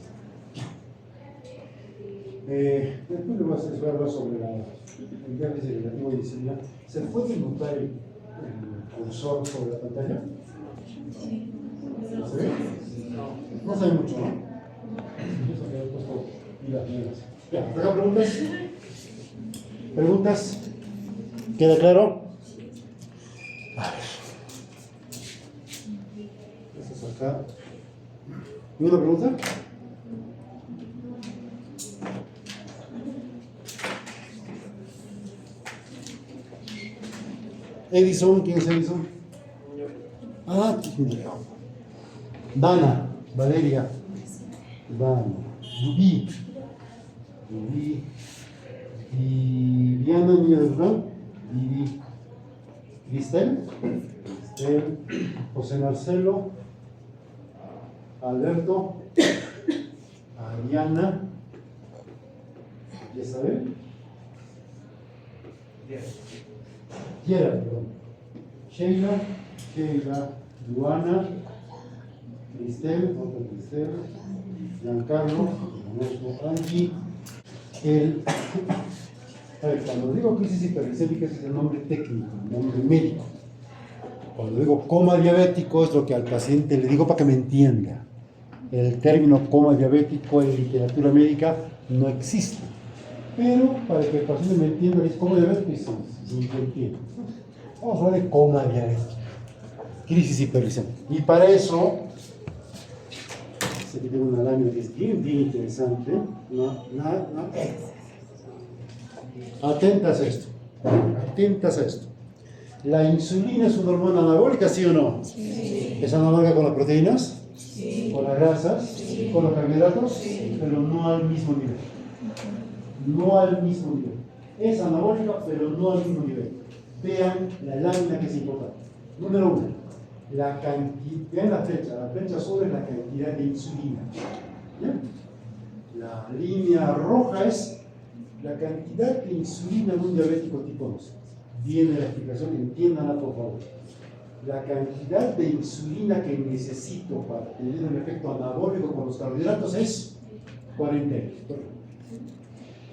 Después les voy a hablar sobre el diabetes relativo de insulina. ¿Se puede notar el cursor sobre la pantalla? ¿Se ve? No se ve mucho, ¿no? Eso que he puesto pilas negras. Ya, ¿acá preguntas? ¿Preguntas? ¿Queda claro? A ver. Esta es acá. ¿Ninguna pregunta? Edison, ¿quién es Edison? Ah, Dana, Valeria, Dana, Rubí, Viviana, niña de Durán, Vivi, Cristel, José Marcelo, Alberto, Ariana, Isabel, Yera, perdón. Sheila, Luana, Cristel, otra Cristel, Giancarlo, Angie, cuando digo crisis hiperglicémica ese es el nombre técnico, el nombre médico. Cuando digo coma diabético es lo que al paciente le digo para que me entienda. El término coma diabético en literatura médica no existe. Pero para que el paciente me entienda, es coma diabético y sí, lo entiendo. Vamos a hablar de coma diabético, crisis hiperglicémica. Y para eso, aquí tengo una lámina que es bien interesante. Atentas a esto. Atentas a esto. ¿La insulina es una hormona anabólica, sí o no? Sí. ¿Es anabólica con las proteínas? Sí. ¿Con las grasas? Sí. ¿Con los carbohidratos? Sí. Pero no al mismo nivel. No al mismo nivel. Es anabólica, pero no al mismo nivel. Vean la lámina que es importante. Número 1. La cantidad, vean la flecha azul es la cantidad de insulina. ¿Ya? La línea roja es la cantidad de insulina en un diabético tipo 2. Viene la explicación, entiéndanla por favor. La cantidad de insulina que necesito para tener un efecto anabólico con los carbohidratos es 40.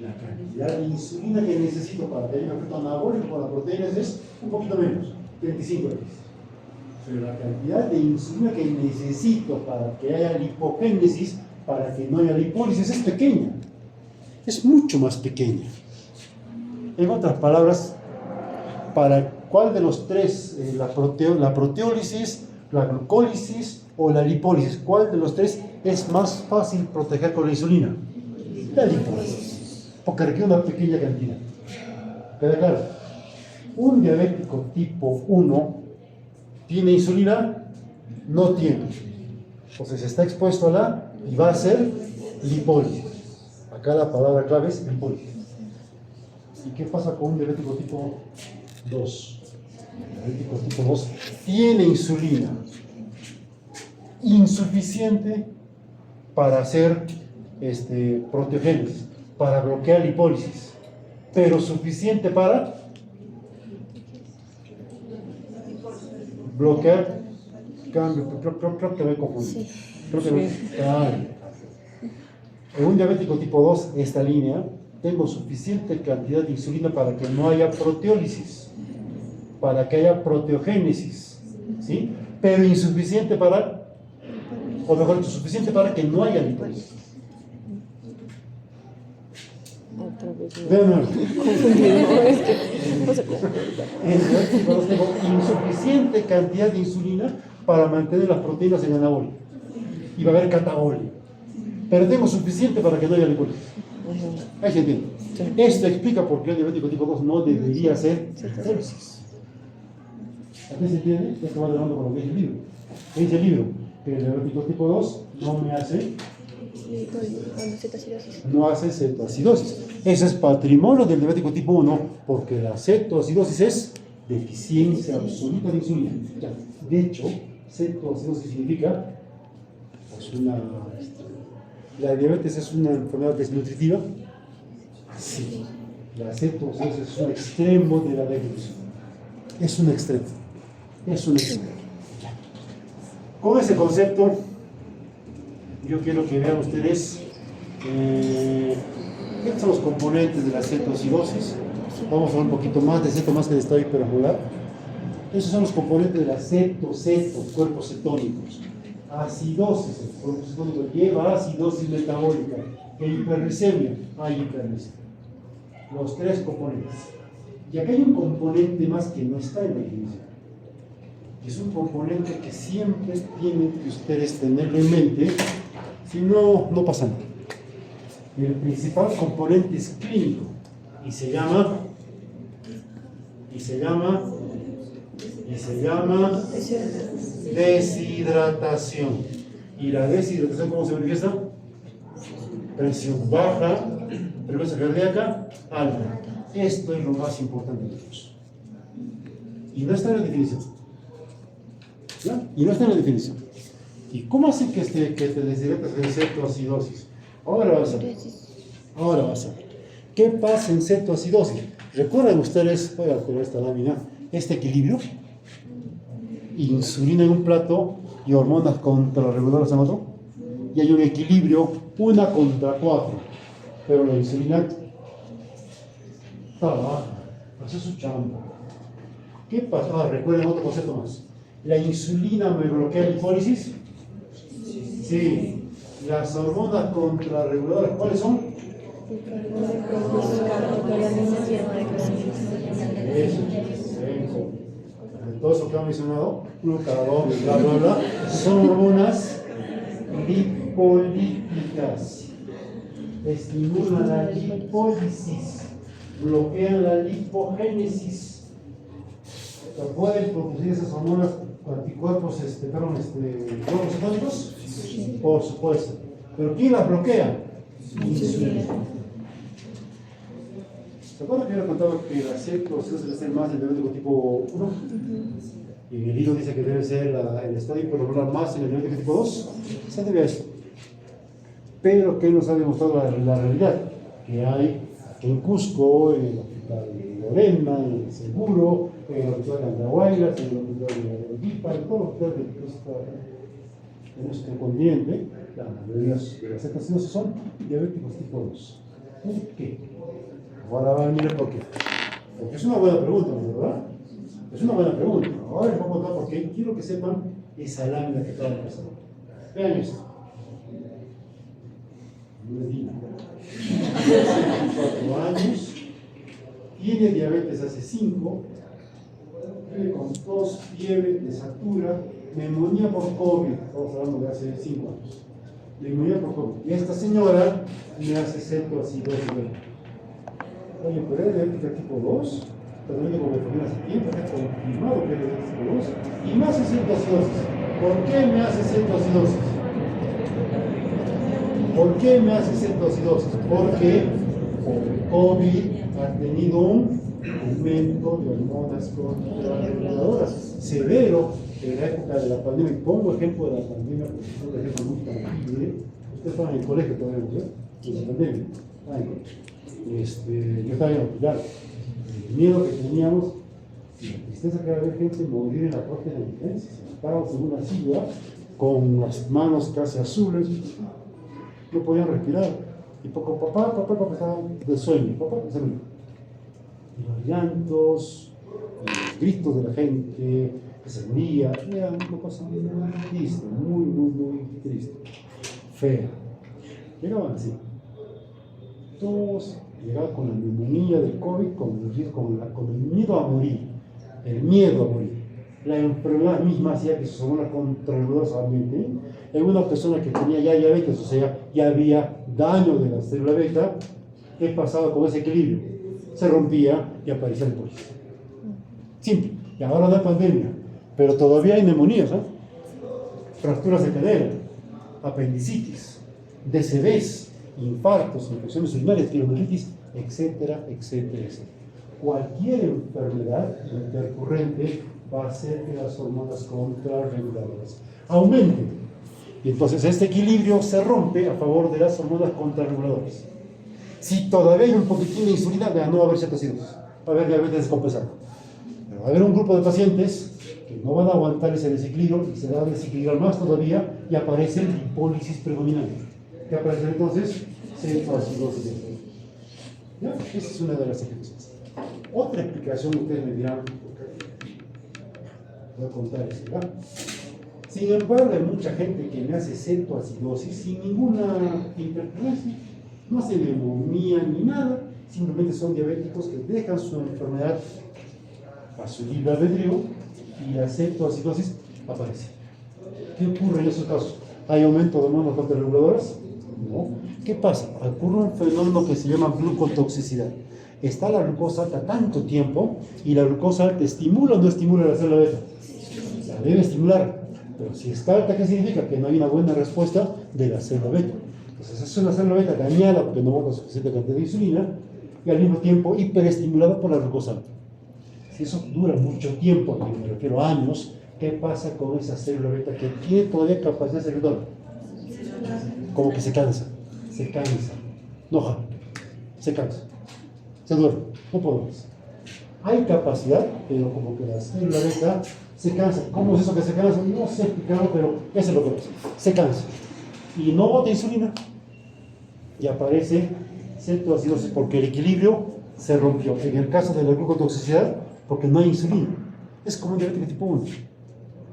La cantidad de insulina que necesito para tener un efecto anabólico con las proteínas es un poquito menos, 25 veces. Pero la cantidad de insulina que necesito para que haya lipogénesis, para que no haya lipólisis, es pequeña. Es mucho más pequeña. En otras palabras, ¿para cuál de los tres, la proteólisis, la glucólisis o la lipólisis, cuál de los tres es más fácil proteger con la insulina? La lipólisis, porque requiere una pequeña cantidad. ¿Queda claro? Un diabético tipo 1 tiene insulina, no tiene. Entonces está expuesto a la y va a hacer lipólisis. Acá la palabra clave es lipólisis. ¿Y qué pasa con un diabético tipo 2? El diabético tipo 2 tiene insulina insuficiente para hacer proteogénesis, para bloquear lipólisis, pero suficiente para bloquear cambio. Creo que me confundí. Creo que en un diabético tipo 2, esta línea, tengo suficiente cantidad de insulina para que no haya proteólisis, para que haya proteogénesis, ¿sí? Pero insuficiente para, o mejor dicho, suficiente para que no haya lipólisis. Vean, en el diabético 2 tengo insuficiente cantidad de insulina para mantener las proteínas en anabolia. Y va a haber catabolia. Pero tengo suficiente para que no haya lipólisis. Ahí se entiende. Sí. Esto explica por qué el diabético tipo 2 no debería hacer cetólisis. ¿Aquí se entiende? Esto va hablando con lo que dice el libro. ¿Qué dice el libro? Que el diabético tipo 2 no hace cetoacidosis. Eso es patrimonio del diabético tipo 1, porque la cetoacidosis es deficiencia absoluta de insulina. Ya. De hecho, cetoacidosis significa la diabetes es una enfermedad desnutritiva. Sí, la cetoacidosis es un extremo de la diabetes. Es un extremo. Con ese concepto, yo quiero que vean ustedes estos son los componentes de la cetoacidosis. Vamos a hablar un poquito más de ceto más que de estado hipermolar. Esos son los componentes de la cuerpos cetónicos. Acidosis, el cuerpo cetónico lleva acidosis metabólica. E hiperglicemia, hay hiperglicemia. Los tres componentes. Y acá hay un componente más que no está en la definición. Es un componente que siempre tienen que ustedes tenerlo en mente, si no, no pasa nada. El principal componente es clínico y se llama deshidratación. ¿Y la deshidratación cómo se manifiesta? Presión baja, frecuencia cardíaca alta. Esto es lo más importante de todos. Y no está en la definición. ¿Ya? Y no está en la definición. ¿Y cómo hace que te deshidratas en cetoacidosis? Ahora vas a ver. ¿Qué pasa en cetoacidosis? Recuerden ustedes, voy a poner esta lámina, este equilibrio. Insulina en un plato y hormonas contrarreguladoras en otro. Y hay un equilibrio 1 contra 4. Pero la insulina trabaja, hace su chamba. ¿Qué pasa? Recuerden otro concepto más. ¿La insulina me bloquea lipólisis? Sí. ¿Las hormonas contrarreguladoras cuáles son? Eso. Todo eso que han mencionado, glucagón, bla, bla, bla, son hormonas lipolíticas. Estimulan la lipólisis, bloquean la lipogénesis. O sea, ¿pueden producir esas hormonas anticuerpos, cuerpos cetónicos? Sí. Por supuesto. ¿Pero quién las bloquea? Insulina. ¿Se acuerdan que yo les contaba que la cetoacidosis debe ser más el diabético tipo 1? Y en el libro dice que debe ser el estadio hipermolar más en el diabético tipo 2. Se debe a eso. Pero ¿qué nos ha demostrado la realidad? Que hay en Cusco, en el hospital de Lorena, en el Seguro, en el hospital de Andahuaylas, en el hospital de Guipa, en todos los hospitales de nuestro continente, la mayoría de las cetoacidosis son diabéticos tipo 2. ¿Por qué? Ahora van a mirar por qué. Porque es una buena pregunta, ¿verdad? Es una buena pregunta. Ahora les voy a contar por qué. Quiero que sepan esa lámina que acaba de pasar. Vean esto. Medina. 4 años. Tiene diabetes hace 5. Vive con tos, fiebre, desatura, neumonía por COVID. Estamos hablando de hace 5 años. Neumonía por COVID. Y esta señora me hace cetoacidosis. Oye, pero es diabética tipo 2, tratamiento con metformina hace tiempo, está confirmado que es diabetes tipo 2, y me hace cetoacidosis. ¿Por qué me hace cetoacidosis? ¿Por qué me hace cetoacidosis? Porque por el COVID ha tenido un aumento de hormonas contrarreguladoras severo en la época de la pandemia. Pongo ejemplo de la pandemia porque es un ejemplo muy tangible. Ustedes estaban en el colegio todavía, ¿no? En la pandemia. Yo estaba en el hospital. El miedo que teníamos y la tristeza que era ver gente morir en la puerta de la emergencia. Estábamos en una silla con las manos casi azules, no podían respirar. Y poco papá estaban de sueño, papá se murió. Y los llantos, y los gritos de la gente que se moría, era una cosa muy triste, muy triste, fea. Llegaban así. Todos llegaban con la neumonía del COVID, con el miedo a morir, La enfermedad misma hacía que sus hormonas contrarreguladoras aumenten. En una persona que tenía ya diabetes, o sea, ya había daño de la célula beta, ¿qué pasaba con ese equilibrio? Se rompía y aparecía el polisis. Simple. Y ahora no hay pandemia, pero todavía hay neumonías, ¿eh? Fracturas de cadera, apendicitis, DCVs, infartos, infecciones urinarias, pielonefritis, etcétera. Cualquier enfermedad intercurrente va a hacer que las hormonas contrarreguladoras aumenten. Y entonces este equilibrio se rompe a favor de las hormonas contrarreguladoras. Si todavía hay un poquitín de insulina, no va a haber cetoacidosis, va a haber diabetes descompensada. Pero va a haber un grupo de pacientes que no van a aguantar ese desequilibrio y se va a desequilibrar más todavía y aparece el hipólisis predominante. ¿Qué aparece entonces? Cetoacidosis. ¿Ya? Esa es una de las explicaciones. Otra explicación, ustedes me dirán, voy a contar eso, ¿verdad? Sin embargo, hay mucha gente que me hace cetoacidosis sin ninguna interferencia, no hace neumonía ni nada, simplemente son diabéticos que dejan su enfermedad a su libre albedrío y la cetoacidosis aparece. ¿Qué ocurre en esos casos? ¿Hay aumento de hormonas contrarreguladoras? No. ¿Qué pasa? Ocurre un fenómeno que se llama glucotoxicidad. Está la glucosa alta tanto tiempo y la glucosa alta estimula o no estimula la célula beta. La debe estimular, pero si está alta, ¿qué significa? Que no hay una buena respuesta de la célula beta. Entonces es una célula beta dañada porque no bota suficiente cantidad de insulina y al mismo tiempo hiperestimulada por la glucosa alta. Si eso dura mucho tiempo, y me refiero a años, ¿qué pasa con esa célula beta que tiene todavía capacidad servidora? Como que se cansa, no jala, se cansa, se duerme, no podemos. Hay capacidad, pero como que la célula beta se cansa. ¿Cómo es eso que se cansa? No sé explicarlo, pero eso es lo que pasa. Se cansa y no bota insulina y aparece cetoacidosis porque el equilibrio se rompió. En el caso de la glucotoxicidad, porque no hay insulina. Es como un diabético tipo 1,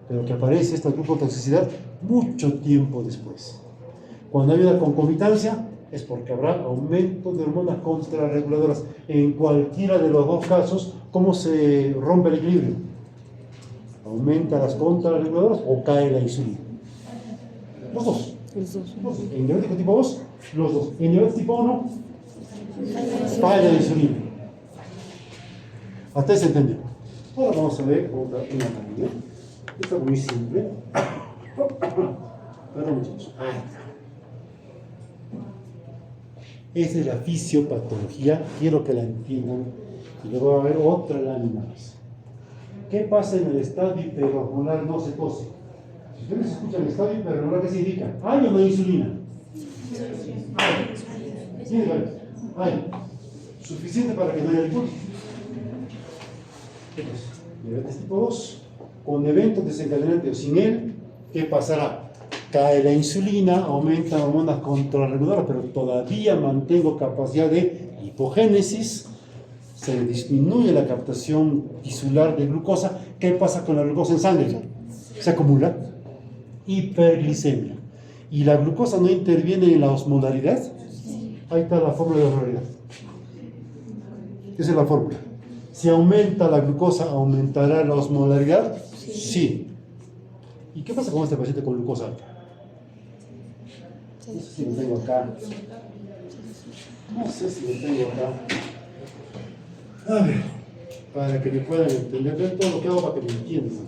pero que aparece esta glucotoxicidad mucho tiempo después. Cuando hay una concomitancia, es porque habrá aumento de hormonas contrarreguladoras. En cualquiera de los dos casos, ¿cómo se rompe el equilibrio? ¿Aumenta las contrarreguladoras o cae la insulina? Los dos. En diabético tipo 2, los dos. En diabetes tipo 1, falla la insulina. Hasta ahí se entendió. Ahora vamos a ver otra analogía. Esta es muy simple. Perdón, muchachos. Esa es la fisiopatología. Quiero que la entiendan. Y luego va a haber otra lámina más. ¿Qué pasa en el estadio hiperhormonal no cetósico? Si ustedes escuchan el estadio hiperhormonal, ¿qué significa? ¿Hay o no hay insulina? Hay. Sí, hay. Suficiente para que no haya glucosa. Diabetes tipo 2, con eventos desencadenantes o sin él, ¿qué pasará? Cae la insulina, aumentan hormonas contrarreguladoras, pero todavía mantengo capacidad de hipogénesis, se disminuye la captación tisular de glucosa. ¿Qué pasa con la glucosa en sangre? Se acumula, hiperglicemia. ¿Y la glucosa no interviene en la osmolaridad? Ahí está la fórmula de osmolaridad. Esa es la fórmula. Si aumenta la glucosa, ¿aumentará la osmolaridad? Sí. ¿Y qué pasa con este paciente con glucosa alta? No sé si lo tengo acá. A ver, para que me puedan entender, ver todo lo que hago para que me entiendan.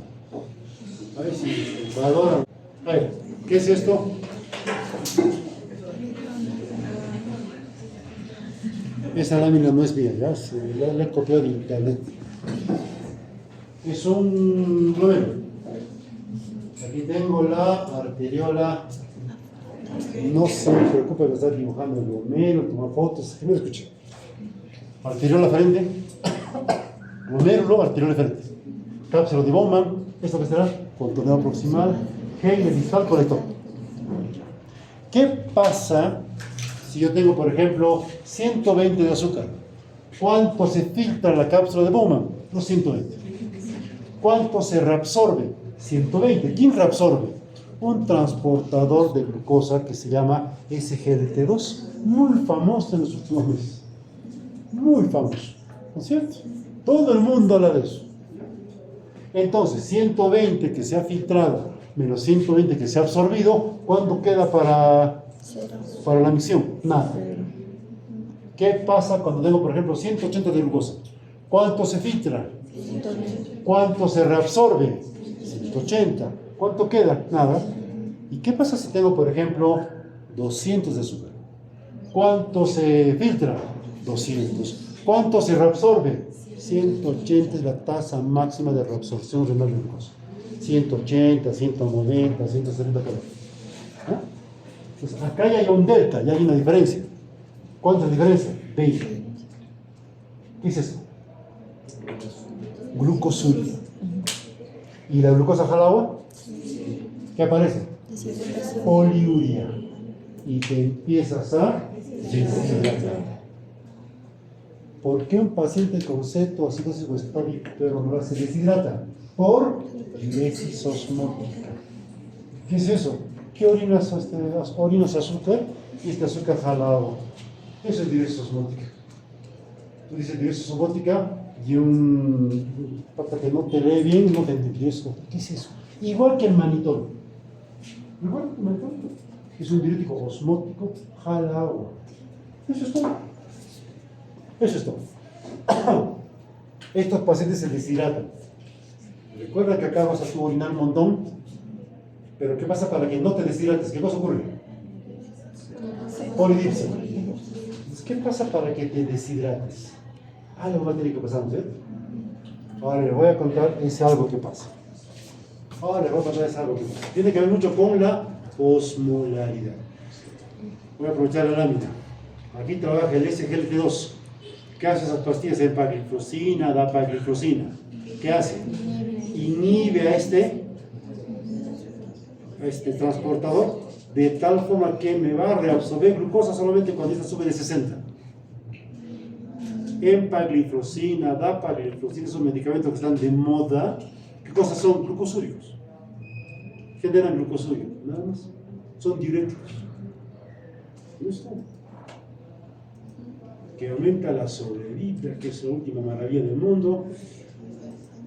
A ver si valoran. A ver, ¿qué es esto? Esa lámina no es mía, ya la he copiado de internet. Es un glomero. Aquí tengo la arteriola. No se preocupe de estar dibujando el glomero, tomar fotos, que me escuche. Arteriola frente, glomero, arteriola frente. Cápsula de Bowman, esto que será contorneo proximal, Hegel distal colector. ¿Qué pasa si yo tengo, por ejemplo, 120 de azúcar? ¿Cuánto se filtra en la cápsula de Bowman? Los 120. ¿Cuánto se reabsorbe? 120. ¿Quién reabsorbe? Un transportador de glucosa que se llama SGLT2, muy famoso en los últimos meses. Muy famoso, ¿no es cierto? Todo el mundo habla de eso. Entonces, 120 que se ha filtrado menos 120 que se ha absorbido, ¿cuánto queda para la misión? Nada. ¿Qué pasa cuando tengo, por ejemplo, 180 de glucosa? ¿Cuánto se filtra? 120. ¿Cuánto se reabsorbe? 180. ¿Cuánto queda? Nada. ¿Y qué pasa si tengo, por ejemplo, 200 de azúcar? ¿Cuánto se filtra? 200. ¿Cuánto se reabsorbe? 180 es la tasa máxima de reabsorción renal de glucosa. 180, 190, 170 calorías. ¿Ah? Entonces, acá ya hay un delta, ya hay una diferencia. ¿Cuánta es la diferencia? 20. ¿Qué es eso? Glucosuria. ¿Y la glucosa jala agua? ¿Qué aparece? Poliuria. Y te empiezas a deshidratar. ¿Por qué un paciente con cetoacidosis o estado hipermolar se deshidrata? Por diuresis osmótica. ¿Qué es eso? ¿Qué orinas azúcar? Y este azúcar jala agua. Eso es diuresis osmótica. Tú dices diuresis osmótica y un pata que no te lee bien no te entiende eso. ¿Qué es eso? Igual que el manitol. Igual que el manitol. Es un diurético osmótico, jala agua. Eso es todo. Eso es todo. Estos pacientes se deshidratan. Recuerda que acá vas a orinar un montón, pero ¿qué pasa para que no te deshidrates? ¿Qué cosa ocurre? Polidipsia. Entonces, ¿qué pasa para que te deshidrates? Algo va a tener que pasar, ¿no? Ahora les voy a contar ese algo que pasa. Tiene que ver mucho con la osmolaridad. Voy a aprovechar la lámina. Aquí trabaja el SGLT2. ¿Qué hace esas pastillas? Empagliflozina, dapagliflozina. ¿Qué hace? Inhibe a este transportador de tal forma que me va a reabsorber glucosa solamente cuando esta sube de 60. Empagliflozina, dapagliflozina son medicamentos que están de moda. ¿Qué cosas son? Glucosúricos. Generan glucosurio, nada más. Son diuréticos. ¿Listo? Que aumenta la sobrevida, que es la última maravilla del mundo.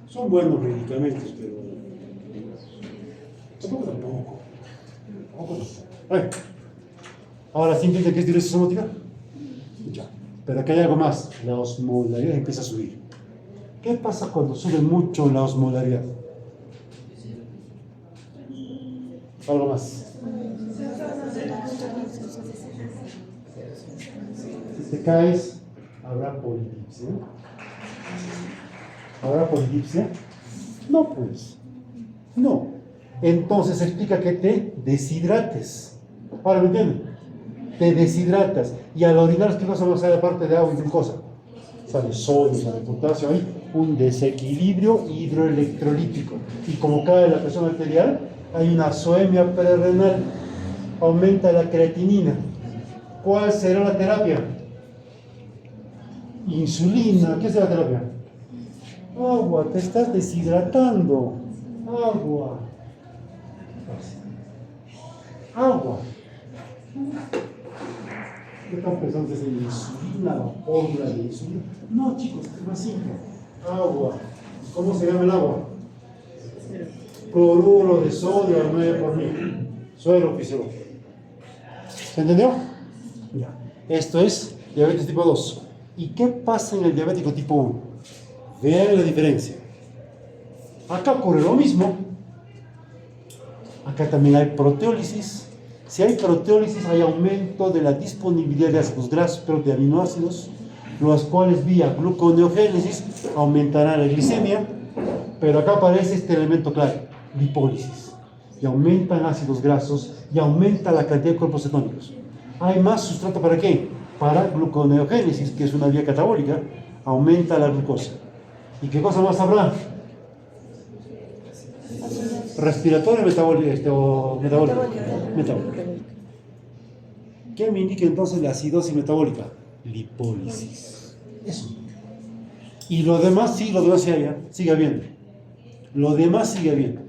Son buenos medicamentos, pero tampoco. Ahora sí entienden qué es diuresis osmótica. Ya. Pero aquí hay algo más. La osmolaridad empieza a subir. ¿Qué pasa cuando sube mucho la osmolaridad? Algo más. Si te caes, habrá polidipsia. ¿Habrá polidipsia? No, pues. No. Entonces explica que te deshidrates. Ahora, ¿me entienden? Te deshidratas. Y al orinar, ¿qué cosa va a salir aparte de agua y glucosa? Sale sodio, sale potasio, hay un desequilibrio hidroelectrolítico. Y como cae la presión arterial, hay una azoemia prerrenal. Aumenta la creatinina. ¿Cuál será la terapia? Insulina. ¿Qué será la terapia? Agua, te estás deshidratando. Agua. ¿Qué están pensando? ¿Es en insulina, la fórmula de insulina? No, chicos, es más simple. Agua. ¿Cómo se llama el agua? Cloruro de sodio al 9 por 1000. Suero fisiológico. ¿Se entendió? Ya. Esto es diabetes tipo 2. ¿Y qué pasa en el diabético tipo 1? Vean la diferencia. Acá ocurre lo mismo. Acá también hay proteólisis. Si hay proteólisis, hay aumento de la disponibilidad de ácidos grasos, pero de aminoácidos, los cuales vía gluconeogénesis aumentarán la glicemia. Pero acá aparece este elemento clave, lipólisis. Y aumentan ácidos grasos y aumenta la cantidad de cuerpos cetónicos. Hay más sustrato ¿para qué? Para gluconeogénesis, que es una vía catabólica, aumenta la glucosa. ¿Y qué cosa más habrá? Respiratorio o metabólico. Metabólico. ¿Qué me indica entonces la acidosis metabólica? Lipólisis. Eso. Y lo demás, sí, lo demás sigue habiendo. Lo demás sigue habiendo.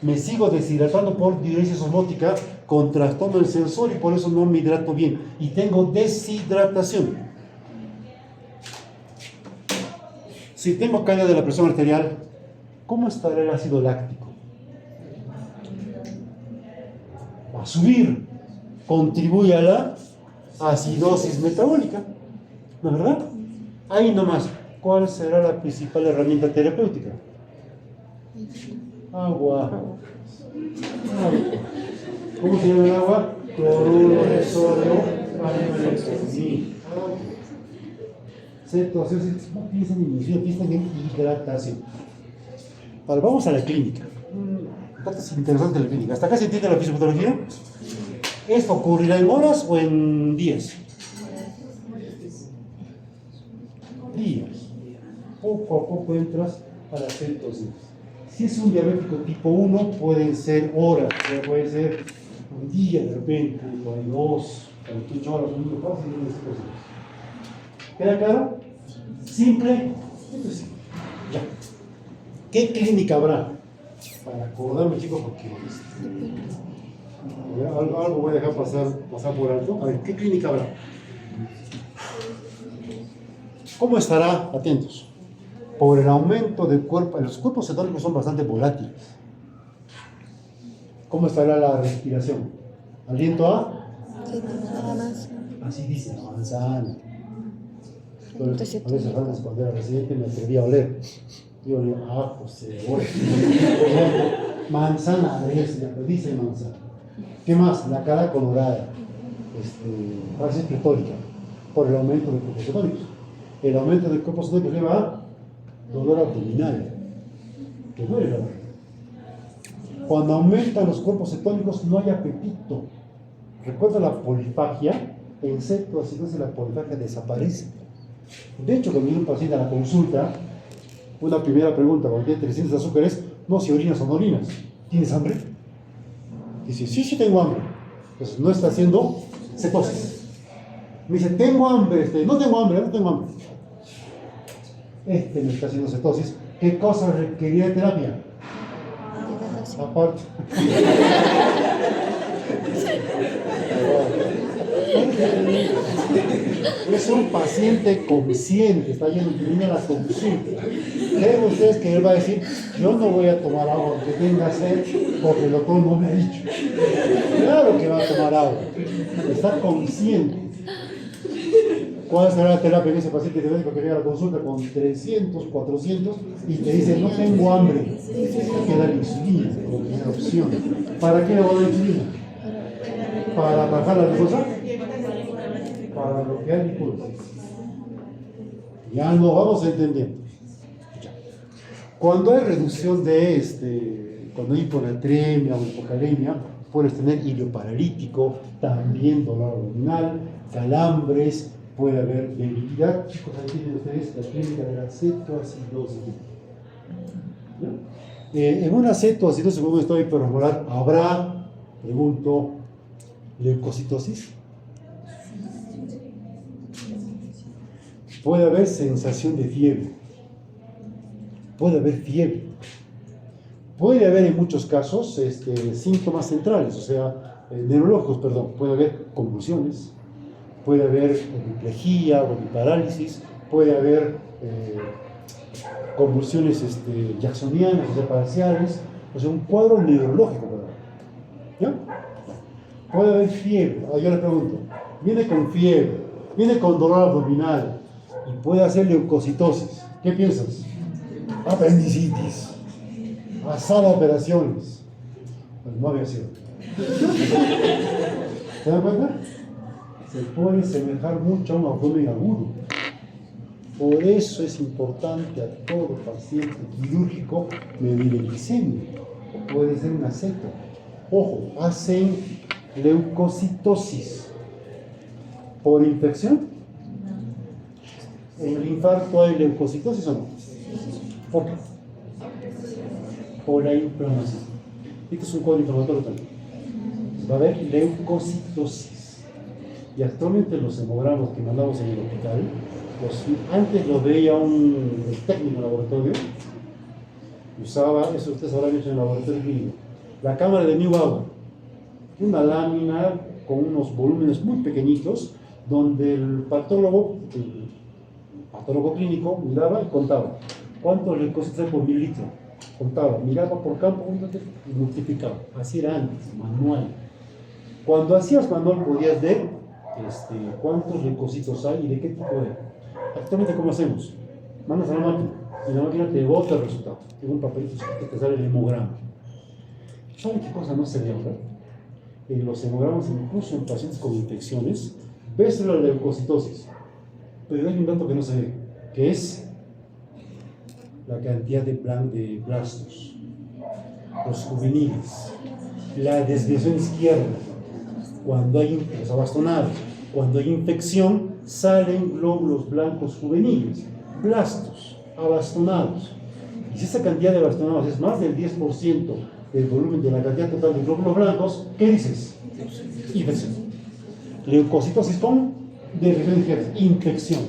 Me sigo deshidratando por diuresis osmótica con trastorno del sensor y por eso no me hidrato bien. Y tengo deshidratación. Si tengo caída de la presión arterial, ¿cómo estará el ácido láctico? Va a subir. Contribuye a la acidosis metabólica. ¿No es verdad? Ahí nomás. ¿Cuál será la principal herramienta terapéutica? Agua. ¿Cómo se llama el agua? Cloruro de sodio, sí. Cetoacidosis, no piensen en infusión, piensen en hidratación. Ahora vamos a la clínica. Datos interesantes de la clínica. ¿Hasta acá se entiende la fisiopatología? ¿Esto ocurrirá en horas o en días? Días. Poco a poco entras a la cetosis. Si es un diabético tipo 1, pueden ser horas, puede ser un día de repente, o hay 2, 48 horas, un día fácil, ¿queda claro? Simple. Entonces, ya. ¿Qué clínica habrá? Para acordarme, chicos, porque algo voy a dejar pasar por alto. A ver, ¿qué clínica habrá? ¿Cómo estará? Atentos. Por el aumento del cuerpo, los cuerpos cetónicos son bastante volátiles. ¿Cómo estará la respiración? ¿Aliento a? Así dice la manzana. Entonces, a veces antes cuando era residente me atreví a oler. Yo digo, ajo, cebolla. Manzana, dice manzana. ¿Qué más? La cara colorada. Parece pletórica. Por el aumento de cuerpos cetónicos. El aumento del cuerpo cetónico lleva a dolor abdominal, que duele la barriga. Cuando aumentan los cuerpos cetónicos no hay apetito. Recuerda la polifagia, en cetoacidosis la polifagia desaparece. De hecho, cuando viene un paciente a la consulta, una primera pregunta, cuando tiene 300 azúcares, no si orinas o no orinas. ¿Tienes hambre? Dice, sí tengo hambre. Entonces no está haciendo cetosis. Me dice, tengo hambre, no tengo hambre. Me está haciendo cetosis. ¿Qué cosa requería de terapia? Aparte. Es un paciente consciente, está yendo a la consulta. ¿Creen ustedes que él va a decir, yo no voy a tomar agua aunque tenga sed porque el doctor no me ha dicho? Claro que va a tomar agua. Está consciente. ¿Cuál será la terapia en ese paciente diabético que llega a la consulta con 300, 400 y te dice, no tengo hambre? Hay que dar insulina como primera opción. ¿Para qué le voy a dar insulina? ¿Para bajar la glucosa? Para bloquear el impulso. Ya no vamos entendiendo. Ya. Cuando hay reducción de cuando hay hiponatremia o hipocalemia, puedes tener hilio paralítico, también dolor abdominal, calambres, puede haber debilidad. Chicos, ahí tienen ustedes la clínica de la cetoacidosis. En una cetoacidosis como estoy hiperosmolar, ¿habrá, pregunto, leucocitosis? Puede haber sensación de fiebre. Puede haber fiebre. Puede haber en muchos casos síntomas centrales, o sea, neurológicos, perdón. Puede haber convulsiones, puede haber hemiplegia o hemiparálisis, puede haber convulsiones jacksonianas, o sea, parciales, o sea, un cuadro neurológico, ¿verdad? ¿Ya? Puede haber fiebre. Yo le pregunto, viene con fiebre, viene con dolor abdominal, puede hacer leucocitosis. ¿Qué piensas? Apendicitis, a sala de operaciones. Pues no había sido. ¿Se dan cuenta? Se puede semejar mucho a un abdomen agudo. Por eso es importante a todo paciente quirúrgico medir el glicemia. Puede ser un aceto. Ojo, hacen leucocitosis. ¿Por infección? ¿En el infarto hay leucocitosis o no? ¿Por qué? Por la inflamación. Este es un cuadro inflamatorio también. Va a haber leucocitosis. Y actualmente los hemogramas que mandamos en el hospital, antes los veía un técnico en laboratorio, usaba, eso ustedes habrán hecho en el laboratorio clínico, la cámara de Neubauer, una lámina con unos volúmenes muy pequeñitos, donde el patólogo clínico miraba y contaba cuántos leucocitos hay por mililitro, contaba, miraba por campo y multiplicaba. Así era antes, manual. Cuando hacías manual podías ver cuántos leucocitos hay y de qué tipo era. Actualmente, ¿cómo hacemos? Mandas a la máquina y la máquina te bota el resultado. En un papelito que te sale el hemograma. ¿Saben qué cosa no se ve ahora? En los hemogramas, incluso en pacientes con infecciones, ves la leucocitosis, pero hay un dato que no se ve, que es la cantidad de blastos, los juveniles, la desviación izquierda, cuando hay los abastonados, cuando hay infección, salen glóbulos blancos juveniles, blastos, abastonados. Y si esa cantidad de abastonados es más del 10% del volumen de la cantidad total de glóbulos blancos, ¿qué dices? Infección. Leucocitosis con desviación izquierda, infección.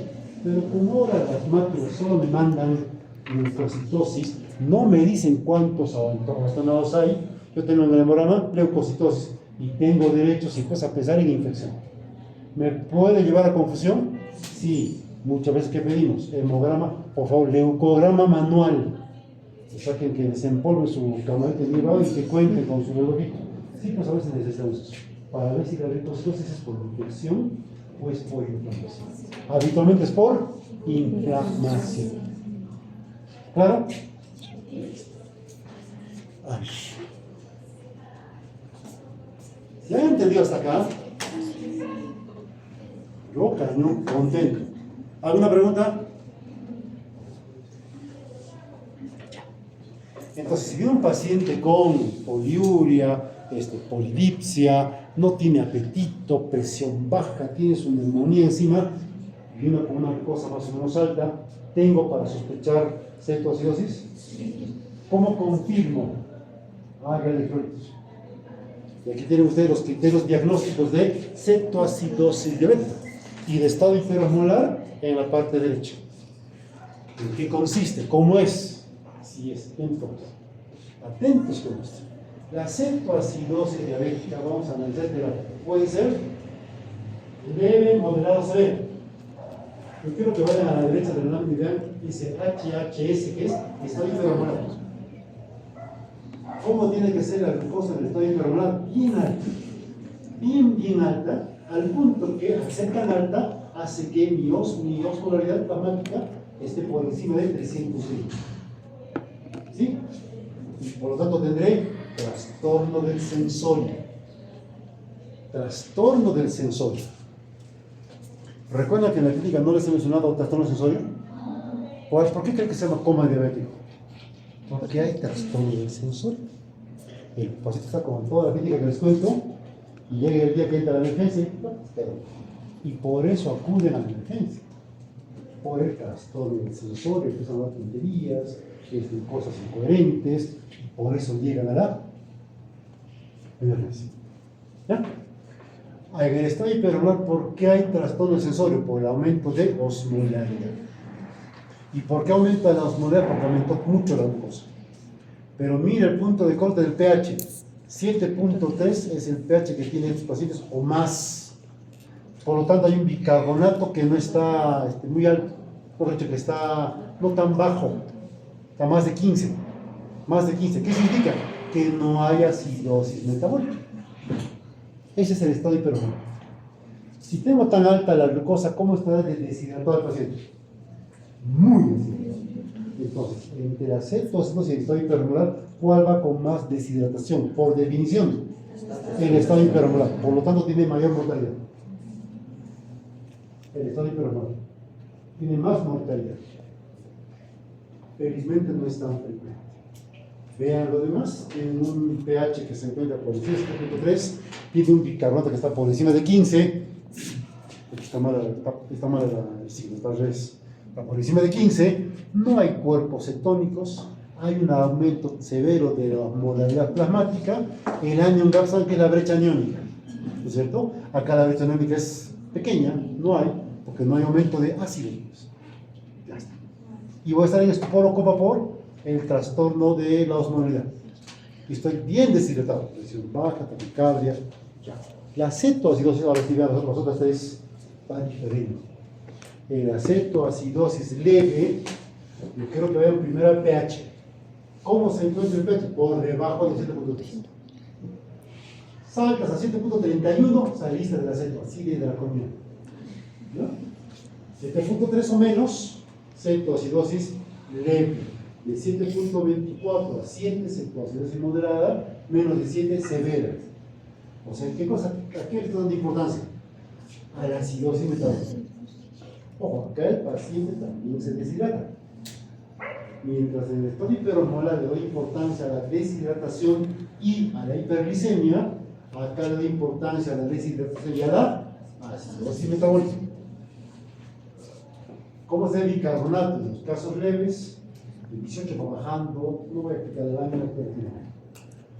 Pero como ahora las máquinas solo me mandan leucocitosis, no me dicen cuántos abastonados hay, yo tengo en el hemograma leucocitosis y tengo derecho, si pues, a pensar en infección. ¿Me puede llevar a confusión? Sí, muchas veces que pedimos hemograma, por favor, leucograma manual. Saquen que desempolven su camarita de Neubauer y que cuenten con su relojito. Sí, pues a veces necesitamos eso, para ver si la leucocitosis es por infección o es por inflamación. Habitualmente es por inflamación. ¿Claro? Ay. ¿Ya han entendido hasta acá? Yo, cañón, contento. ¿Alguna pregunta? Entonces, si viene un paciente con poliuria, polidipsia, no tiene apetito, presión baja, tiene su neumonía encima, y viene con una cosa más o menos alta, ¿tengo para sospechar cetoacidosis? ¿Cómo confirmo? Haga electrolitos. Y aquí tienen ustedes los criterios diagnósticos de cetoacidosis diabética y de estado hiperosmolar en la parte derecha. ¿En qué consiste? ¿Cómo es? Así es. Entonces, atentos con esto. La cetoacidosis diabética, vamos a analizar, puede ser leve, moderado, severo. Yo quiero que vayan a la derecha de la lámina y vean, dice HHS, que es estado hiperosmolar. ¿Cómo tiene que ser la glucosa del estado hiperosmolar? Bien alta. Bien alta, al punto que al ser tan alta hace que mi osmolaridad plasmática esté por encima de 300 gramos. ¿Sí? Y por lo tanto tendré trastorno del sensorio. Trastorno del sensorio. ¿Recuerdan que en la clínica no les he mencionado trastorno del sensorio? Pues, ¿por qué creen que se llama coma diabético? Porque hay trastorno del sensorio. El paciente está con toda la clínica que les cuento y llega el día que entra a la emergencia y por eso acuden a la emergencia. Por el trastorno del sensorio, empiezan a hablar tonterías, cosas incoherentes, y por eso llegan a la emergencia. ¿Ya? En el estado hiperosmolar, ¿por qué hay trastorno del sensorio? Por el aumento de osmolaridad. ¿Y por qué aumenta la osmolaridad? Porque aumentó mucho la glucosa. Pero mira el punto de corte del pH. 7.3 es el pH que tienen estos pacientes o más. Por lo tanto, hay un bicarbonato que no está muy alto, por hecho que está no tan bajo, está más de 15. Más de 15. ¿Qué significa? Que no hay acidosis metabólica. Ese es el estado hiperosmolar. Si tengo tan alta la glucosa, ¿cómo estará deshidratado el paciente? muy deshidratados. Entonces, entre la cetoacidosis y el estado hipermolar, ¿cuál va con más deshidratación? Por definición, el estado hipermolar. Por lo tanto, tiene mayor mortalidad. El estado hipermolar tiene más mortalidad. Felizmente no es tan frecuente. Vean lo demás, en un pH que se encuentra por encima de 7.3, tiene un bicarbonato que está por encima de 15. Está mal el signo, está al revés. Está por encima de 15, no hay cuerpos cetónicos, hay un aumento severo de la molaridad plasmática. El anion gap, ¿saben qué es la brecha aniónica? ¿No es cierto? Acá la brecha aniónica es pequeña, no hay, porque no hay aumento de ácido. Ya está. Y voy a estar en esporo con vapor, el trastorno de la osmolaridad. Y estoy bien deshidratado, presión baja, taquicardia, ya. La cetoacidosis, ahora sí vean las otras tres, tan diferente. En la cetoacidosis leve, yo quiero que vean primero el pH. ¿Cómo se encuentra el pH? Por debajo de 7.3. Saltas a 7.31, saliste de la ceto, así de la comida. 7.3 o menos, cetoacidosis leve. De 7.24 a 7, cetoacidosis moderada, menos de 7, severa. O sea, ¿qué cosa? ¿A qué le está dando importancia? A la acidosis metabólica. Ojo, acá el paciente también se deshidrata. Mientras en el estado hiperosmolar le doy importancia a la deshidratación y a la hiperglicemia, acá le doy importancia a la deshidratación y a la acidosis metabólica. ¿Cómo se ve el bicarbonato? En los casos leves, el 18 va bajando, no voy a explicar el año,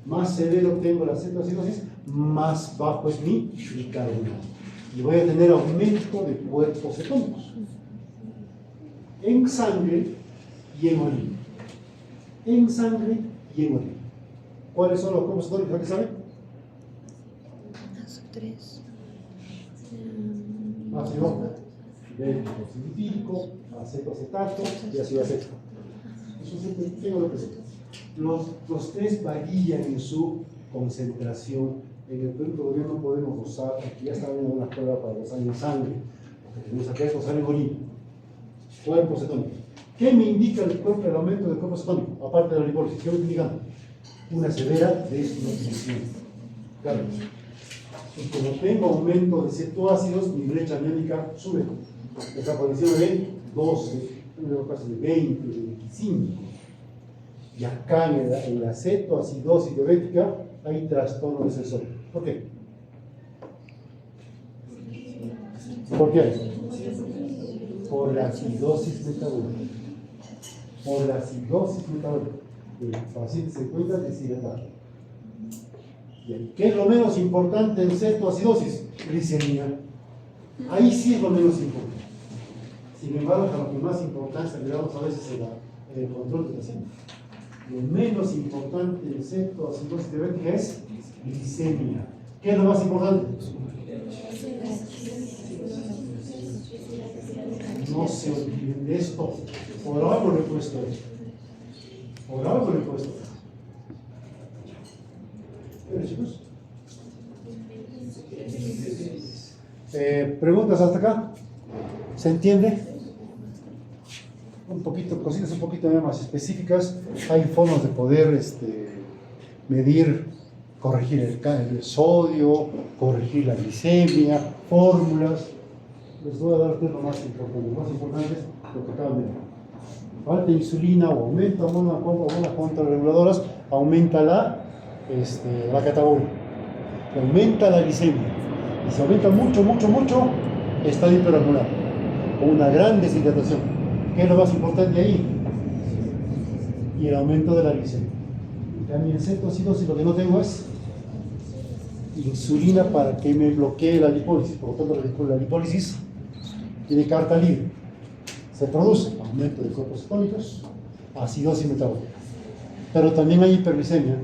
más severo tengo la cetoacidosis, más bajo es mi bicarbonato. Y voy a tener aumento de cuerpos cetónicos en sangre y en orina. En sangre y en orina. ¿Cuáles son los cuerpos cetónicos? ¿Qué saben? Las tres. Ácido beta-hidroxilipídico, acetoacetato y ácido acético. Eso siempre tengo lo presente. Los tres varían en su concentración. En el Perú todavía no podemos usar, aquí ya está viendo una prueba para usar en sangre, porque tenemos acá que usar en orina. Cuerpo cetónico. ¿Qué me indica el aumento del cuerpo cetónico? Aparte de la lipólisis, ¿qué me está indicando? Una severa desnutrición. Claro. Y como tengo aumento de cetoácidos, mi brecha aniónica sube. Está por encima de 12, en el caso de 20, de 25. Y acá en la cetoacidosis diabética hay trastorno de sensor. ¿Por qué? ¿Por qué? Por la acidosis metabólica. Por la acidosis metabólica. El paciente se encuentra deshidratado. ¿Qué es lo menos importante en cetoacidosis? Glicemia. Ahí sí es lo menos importante. Sin embargo, a lo que más importancia le damos a veces en el control del paciente. Lo menos importante en cetoacidosis diabética es glicemia. ¿Qué es lo más importante? No se olviden de esto. Por algo le he puesto esto. Por algo le he puesto esto. Chicos. ¿Preguntas hasta acá? ¿Se entiende? Un poquito, cositas un poquito más específicas. Hay formas de poder medir, corregir el sodio, corregir la glicemia, fórmulas. Les voy a dar lo más importante. Lo más importante es lo que acaban de ver. Falta insulina o aumenta hormonas contrarreguladoras, aumenta la catabólica, aumenta la glicemia. Y si aumenta mucho, está hiperosmolar, con una gran deshidratación. ¿Qué es lo más importante ahí? Y el aumento de la glicemia. También en cetoacidosis lo que no tengo es insulina para que me bloquee la lipólisis. Por lo tanto, la lipólisis tiene carta libre. Se produce aumento de cuerpos cetónicos, acidosis metabólica. Pero también hay hiperglicemia,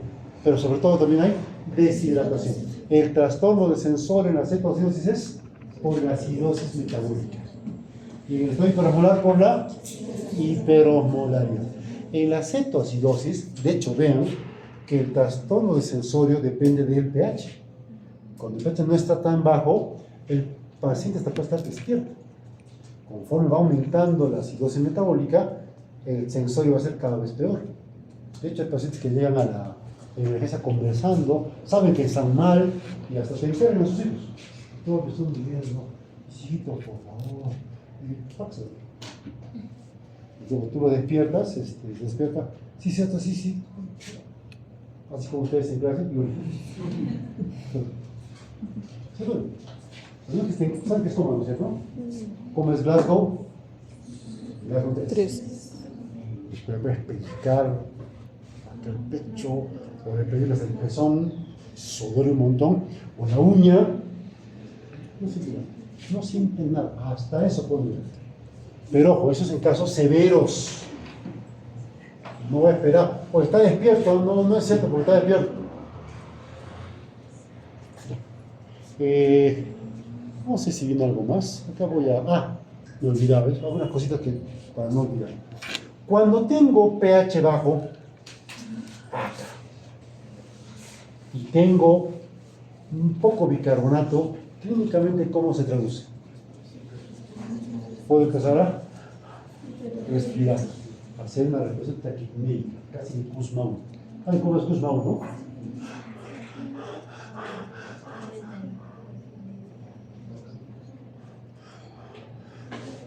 pero sobre todo también hay deshidratación. El trastorno de sensor en la cetoacidosis es por la acidosis metabólica. Y en el estado hiperosmolar por la hiperosmolaridad. En la cetoacidosis, de hecho, vean que el trastorno de sensorio depende del pH. Cuando el pH no está tan bajo, el paciente puede estar despierto. conforme va aumentando la acidosis metabólica, el sensorio va a ser cada vez peor. De hecho, hay pacientes que llegan a la emergencia conversando, saben que están mal y hasta se enferman a sus hijos. Todo que están viviendo, hijito, por favor. Pásalo. Luego tú lo despiertas, despierta, sí, cierto, sí, sí. Así como ustedes en clase, y bueno. ¿Sí, bueno? ¿Saben qué es cómodo, no es cierto? ¿Cómo es Glasgow? Glasgow 3. Después puedes pellizcar hasta el pecho, o le pellizcas el pezón, eso duele un montón, o la uña. No sienten nada, hasta eso pueden ver. Pero ojo, eso es en casos severos. No voy a esperar, o está despierto, no es cierto, porque está despierto. No sé si viene algo más. Acá voy a... me olvidaba, ¿ves? Algunas cositas que para no olvidar. Cuando tengo pH bajo, y tengo un poco bicarbonato, clínicamente, ¿cómo se traduce? Puedo empezar a respirar, hacer una respiración taquipneica, casi de Kussmaul. ¿Saben cómo es Kussmaul, no?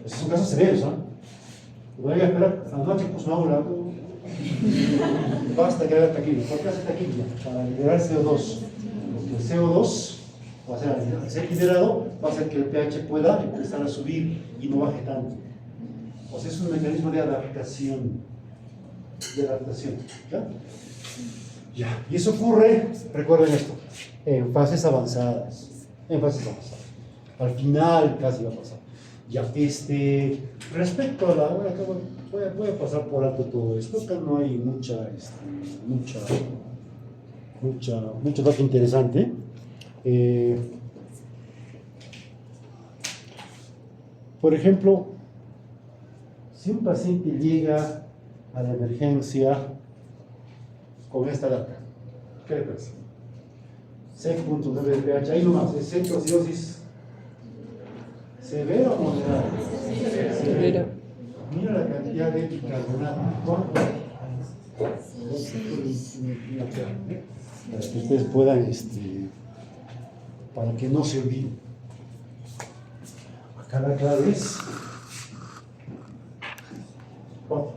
Esos son casos severos, ¿no? Voy a esperar a la noche Kussmaul. Basta que haga taquilla. ¿Por qué hace taquilla? Para liberar CO2. Porque el CO2, o sea, al ser liberado, va a hacer que el pH pueda empezar a subir y no baje tanto. O sea, es un mecanismo de adaptación. ¿Ya? Ya. Y eso ocurre, recuerden esto, en fases avanzadas. Al final casi va a pasar. Ya, respecto a la... Bueno, acá voy a pasar por alto todo esto. Acá no hay mucho dato interesante. Por ejemplo, si un paciente llega a la emergencia con esta data, ¿qué le pasa? 6.9 de pH, ahí nomás, es centroacidosis severa o moderada. Severa. Mira la cantidad de bicarbonato. Para que ustedes puedan, para que no se olviden. Acá la clave es 4.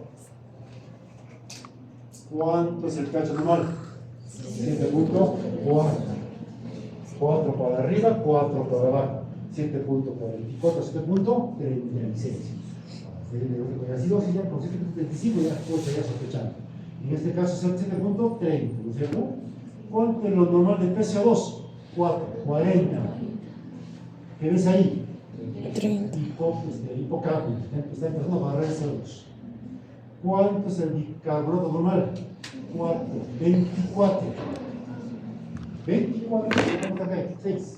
¿Cuánto es el pH normal? 7.4. 4 para arriba, 4 para abajo. 7.44, 7.36. La acidosis ya con 7.35 ya ya sospechando. En este caso es el 7.30, ¿no es cierto? ¿Cuánto es lo normal de PCO2? 4, 40. ¿Qué ves ahí? 30. Hipocámpnico, está empezando a barrer CO2. ¿Cuánto es el bicarbonato normal? 4, 24. 24, 6.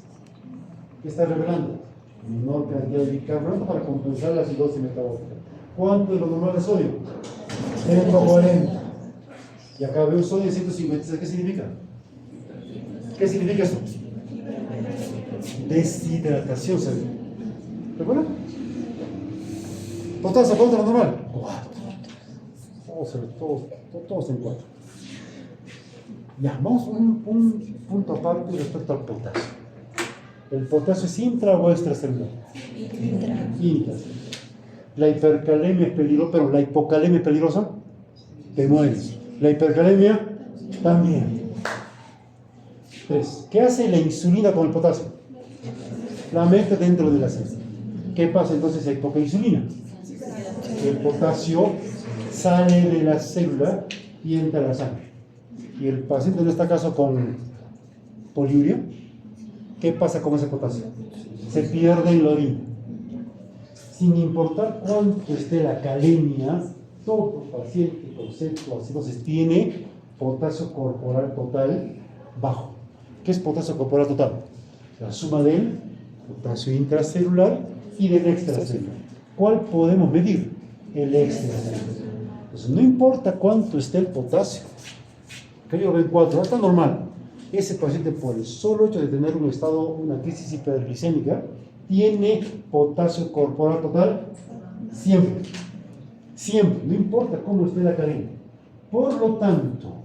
¿Qué está revelando? Menor cantidad de bicarbonato para compensar la acidosis metabólica. ¿Cuánto es lo normal de sodio? 140. Y acá veo un sodio de 156. ¿Qué significa? ¿Qué significa eso? Deshidratación, ¿sabes? ¿Recuerdan? Potasio, ¿cuánto es lo normal? 4. Todos en 4. Ya, vamos a un punto aparte respecto al potasio. ¿El potasio es intra o extracelular? Intra. La hipercalemia es peligrosa, pero la hipocalemia es peligrosa. Te mueres. La hipercalemia también. 3. ¿Qué hace la insulina con el potasio? La mete dentro de la célula. ¿Qué pasa entonces si hay poca insulina? El potasio sale de la célula y entra a la sangre. Y el paciente en este caso con poliuria, ¿qué pasa con ese potasio? Se pierde en la orina. Sin importar cuánto esté la calemia, todo paciente con cetoacidosis tiene potasio corporal total bajo. ¿Qué es potasio corporal total? La suma del potasio intracelular y del extracelular. ¿Cuál podemos medir? El extracelular. Entonces, no importa cuánto esté el potasio, que yo ven 4, está normal. Ese paciente, por el solo hecho de tener una crisis hiperglicémica, tiene potasio corporal total Siempre. Siempre. No importa cómo esté la cadena. Por lo tanto,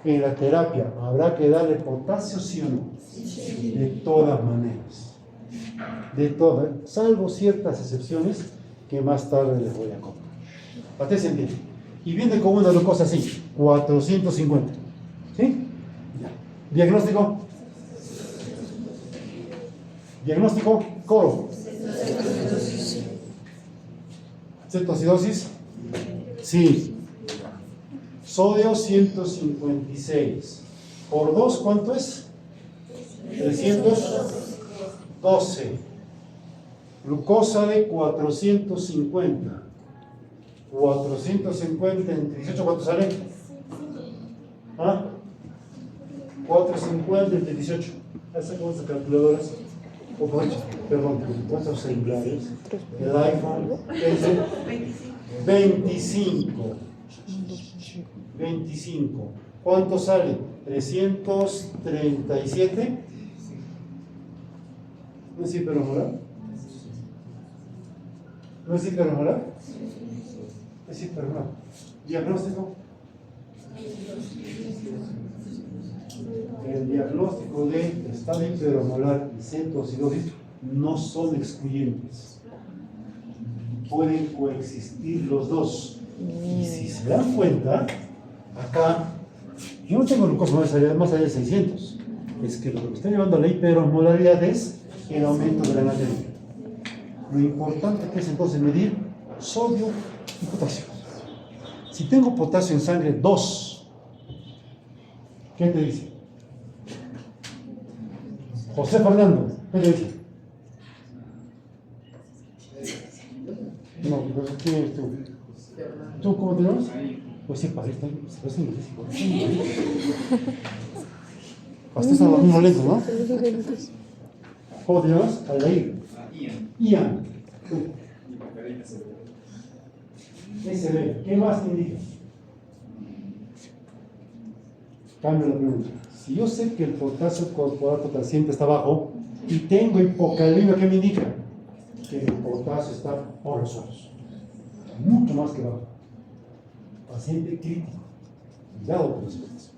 en la terapia habrá que darle potasio, ¿sí o no? Sí. De todas maneras. De todas. Salvo ciertas excepciones que más tarde les voy a contar. Atención bien. Y viene con una glucosa así, 450. ¿Sí? Ya. Diagnóstico. Diagnóstico, coro. Cetocidosis. Sí. Sodio 156. Por 2, ¿cuánto es? 312. Glucosa de 450. 450 entre 18, ¿cuánto sale? ¿Ah? 450 entre 18. ¿Hacen con estas calculadoras? O perdón, con estos celulares. El iPhone es 25. 25. ¿Cuánto sale? 337. ¿No es hipermolar? ¿No es hipermolar? Es hipermolar. ¿Diagnóstico? El diagnóstico de estado hipermolar y cetocidosis no son excluyentes. Pueden coexistir los dos. Y si se dan cuenta, acá yo no tengo glucosa más allá de 600. Es que lo que me está llevando a la hiperosmolaridad es el aumento de la natremia. Lo importante que es entonces medir sodio y potasio. Si tengo potasio en sangre 2, ¿qué te dice? José Fernando, ¿qué te dice? No, pero ¿quién eres tú? ¿Tú cómo te llamas? Pues sí, parece inglés. Hasta está dormido lento, ¿no? ¿Cómo te llamas? Aldair. Ian. SB. ¿Qué más te indica? Cambio la pregunta. Si yo sé que el potasio corporal total siempre está bajo y tengo hipocalemia, ¿qué me indica? Que el potasio está por los suelos. Mucho más que bajo. Paciente crítico. Cuidado con los potasios.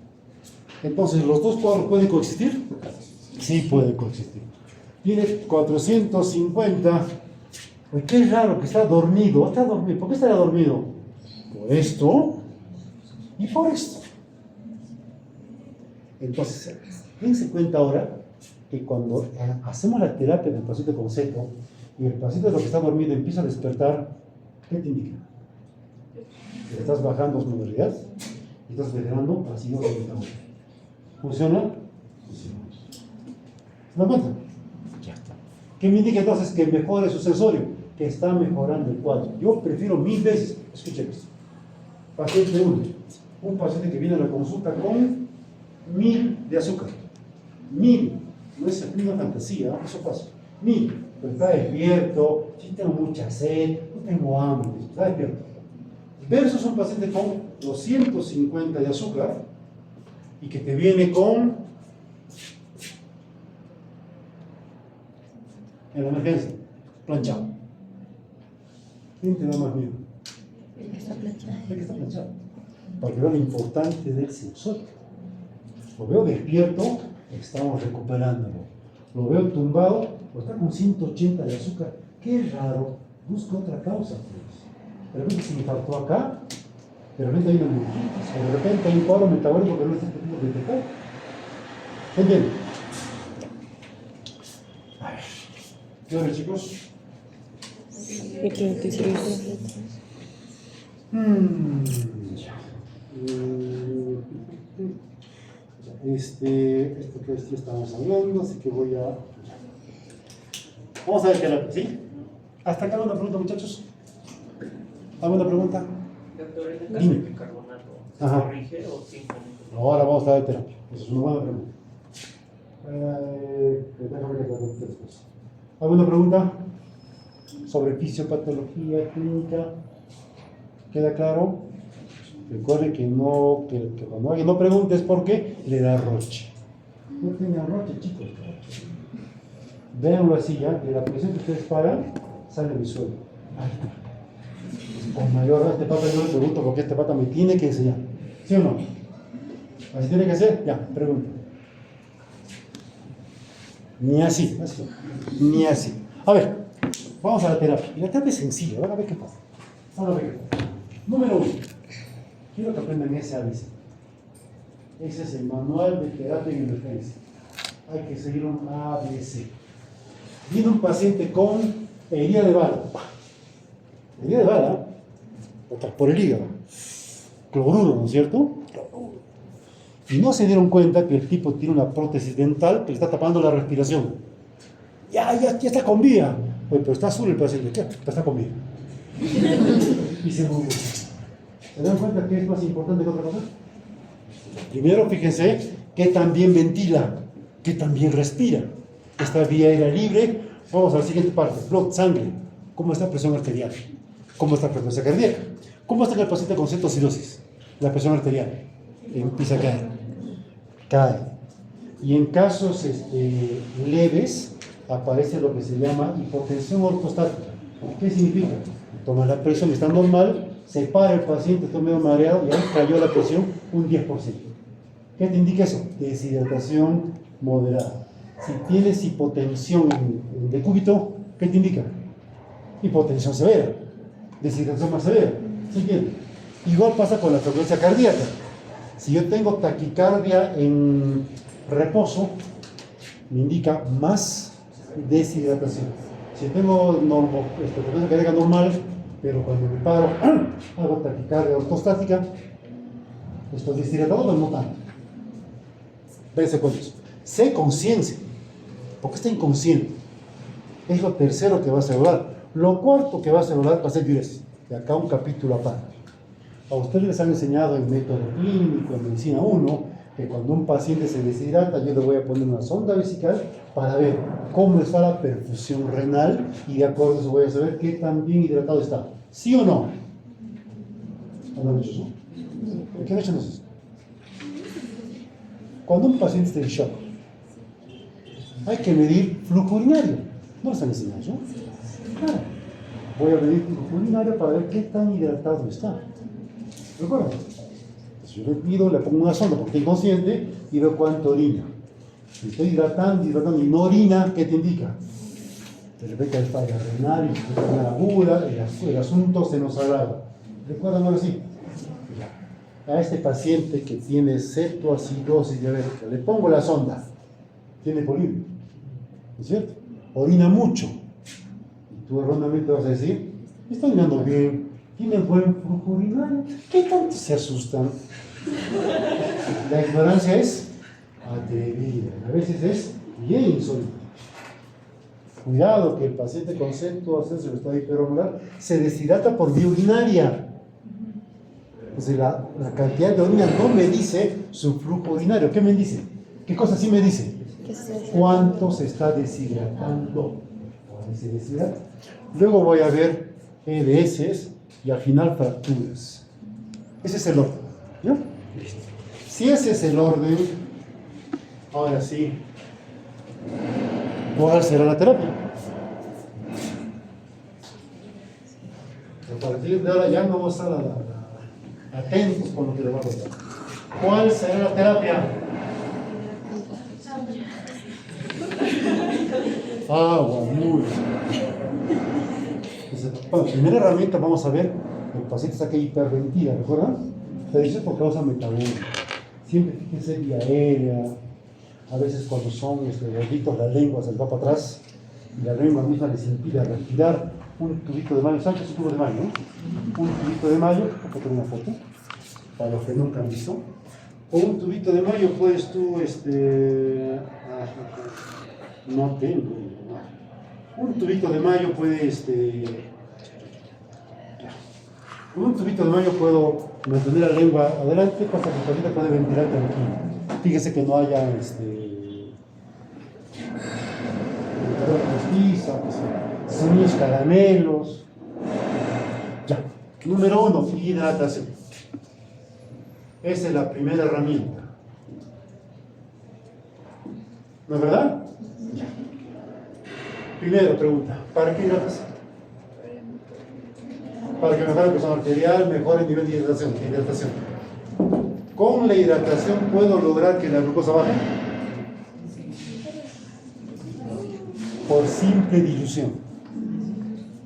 Entonces, ¿los dos cuadros pueden coexistir? Sí, pueden coexistir. Tiene 450. Pues qué raro que está dormido. Está dormido. ¿Por qué estará dormido? Por esto y por esto. Entonces, dense cuenta ahora que cuando hacemos la terapia del paciente con ceto y el paciente de lo que está dormido empieza a despertar, ¿qué te indica? Que le estás bajando osmolaridad y estás generando ácido metabólico. ¿Funciona? Funciona. ¿Se dan cuenta? Ya está. ¿Qué me indica entonces que mejore su sensorio? Que está mejorando el cuadro. Yo prefiero 1000 veces, escuchen esto. Paciente 1, un paciente que viene a la consulta con 1000 de azúcar. 1000, no es una fantasía, eso pasa. 1000, pero está despierto, si tengo mucha sed, no tengo hambre, está despierto. Versus un paciente con 250 de azúcar y que te viene con, en la emergencia, planchado. ¿Quién te da más miedo? El que está planchado. El que está planchado. Para que vea lo importante del sensorio. Lo veo despierto, estamos recuperándolo. Lo veo tumbado, pues está con 180 de azúcar. Qué raro, busco otra causa. Pues. De repente se infartó acá, de repente hay una meningitis, o de repente hay un cuadro metabólico que no está detectado. ¿Entienden? A ver, ¿qué hora, chicos? Y 33. Ya. Esto que sí estamos hablando, así que voy a... Vamos a ver qué era, ¿sí? ¿Hasta acá alguna pregunta, muchachos? ¿Alguna pregunta? Doctor, ¿en el caso Dime. del bicarbonato se Ajá. corrige o simplemente? Ahora vamos a dar terapia. Esa es una buena pregunta. Déjame que te pregunte después. ¿Alguna pregunta sobre fisiopatología clínica? ¿Queda claro? Recuerde que cuando alguien no pregunte es porque le da roche. No tengan roche, chicos. Véanlo así ya, de la presión que ustedes pagan, sale mi sueldo. Ahí está. Con mayor este pata yo le pregunto porque este pata me tiene que enseñar. ¿Sí o no? ¿Así tiene que ser? Ya, pregunto. Ni así, así. Ni así. A ver, vamos a la terapia. Y la terapia es sencilla, ahora a ver qué pasa. Ahora a ver qué pasa. Número 1. Quiero que aprendan ese ABC. Ese es el manual de terapia en emergencia. Hay que seguir un ABC. Viene un paciente con herida de bala. Herida de bala, por el hígado. Cloruro, ¿no es cierto? Y no se dieron cuenta que el tipo tiene una prótesis dental que le está tapando la respiración. Ya está con vida. Oye, pero está azul el paciente. ¿Qué? Pero está con vida. Y se murió. ¿Se dan cuenta que es más importante que otra cosa? Primero, fíjense que también ventila, que también respira. Esta vía aérea libre. Vamos a la siguiente parte. Blood, sangre. ¿Cómo está la presión arterial? ¿Cómo está la frecuencia cardíaca? ¿Cómo está el paciente con cetocidosis? La presión arterial empieza a caer. Cae. Y en casos leves aparece lo que se llama hipotensión ortostática. ¿Qué significa? Toma la presión, está normal, se para el paciente, está medio mareado y ahí cayó la presión un 10%. ¿Qué te indica eso? Deshidratación moderada. Si tienes hipotensión en decúbito, ¿qué te indica? Hipotensión severa, deshidratación más severa. ¿Se entiende? Igual pasa con la frecuencia cardíaca. Si yo tengo taquicardia en reposo, me indica más deshidratación. Si tengo frecuencia cardíaca normal, pero cuando me paro, hago taquicardia ortostática, estoy deshidratado, pero no tanto. Véanse con eso. Sé conciencia, porque está inconsciente. Es lo tercero que vas a evaluar. Lo cuarto que vas a evaluar va a ser diuresis. Y acá un capítulo aparte. A ustedes les han enseñado en método clínico, en medicina 1, que cuando un paciente se deshidrata, yo le voy a poner una sonda vesical para ver cómo está la perfusión renal y de acuerdo a eso voy a saber qué tan bien hidratado está. ¿Sí o no? ¿No lo han hecho eso? ¿Qué han hecho entonces? Cuando un paciente está en shock, hay que medir flujo urinario. ¿No les han enseñado eso? Claro. Voy a medir flujo urinario para ver qué tan hidratado está. ¿Recuerdan? Entonces yo le pido, le pongo una sonda porque está inconsciente y veo cuánto orina. Si estoy hidratando y no orina, ¿qué te indica? De repente hay falla renal, una aguda, el asunto se nos agrava. ¿Recuerdan ahora sí? A este paciente que tiene cetoacidosis diabética, le pongo la sonda, tiene poliuria, ¿no es cierto? Orina mucho. Y tú erróneamente vas a decir, está orinando bien, tiene buen flujo urinario, ¿qué tanto se asustan? La ignorancia es atrevida, a veces es bien insólita. Cuidado que el paciente con cetoacidosis o estado hiperormonar se deshidrata por vía urinaria. Entonces la cantidad de orina no me dice su flujo urinario. ¿Qué me dice? ¿Qué cosa sí me dice? ¿Cuánto se está deshidratando? Se deshidrata. Luego voy a ver EDS y al final fracturas. Ese es el orden. ¿Ya? Listo. Si ese es el orden, ahora sí, ¿cuál será la terapia? A partir de ahora ya no vamos a estar atentos con lo que le va a pasar. ¿Cuál será la terapia? Agua, muy bien. Entonces, bueno, primera herramienta vamos a ver, el paciente está que hiperventila, ¿recuerdan? Te dice por causa metabólica. Siempre fíjense vía aérea, a veces cuando son gorditos la lengua se les va para atrás y la lengua misma les impide respirar. Un tubito de mayo, ¿sabes qué es un tubo de mayo? ¿No? Un tubito de mayo, acá tengo una foto, para los que nunca han visto. O un tubito de mayo puedes tú, no tengo, un tubito de mayo puede, con un tubito de mayo puedo mantener la lengua adelante, cosa que el paciente puede ventilar tranquilo. Fíjese que no haya, semillas, caramelos. Ya. Número 1, hidratación. Esa es la primera herramienta. ¿No es verdad? Ya. Primera pregunta, ¿para qué hidratación? para que mejore la presión arterial, mejore el nivel de hidratación. Con la hidratación puedo lograr que la glucosa baje por simple dilución.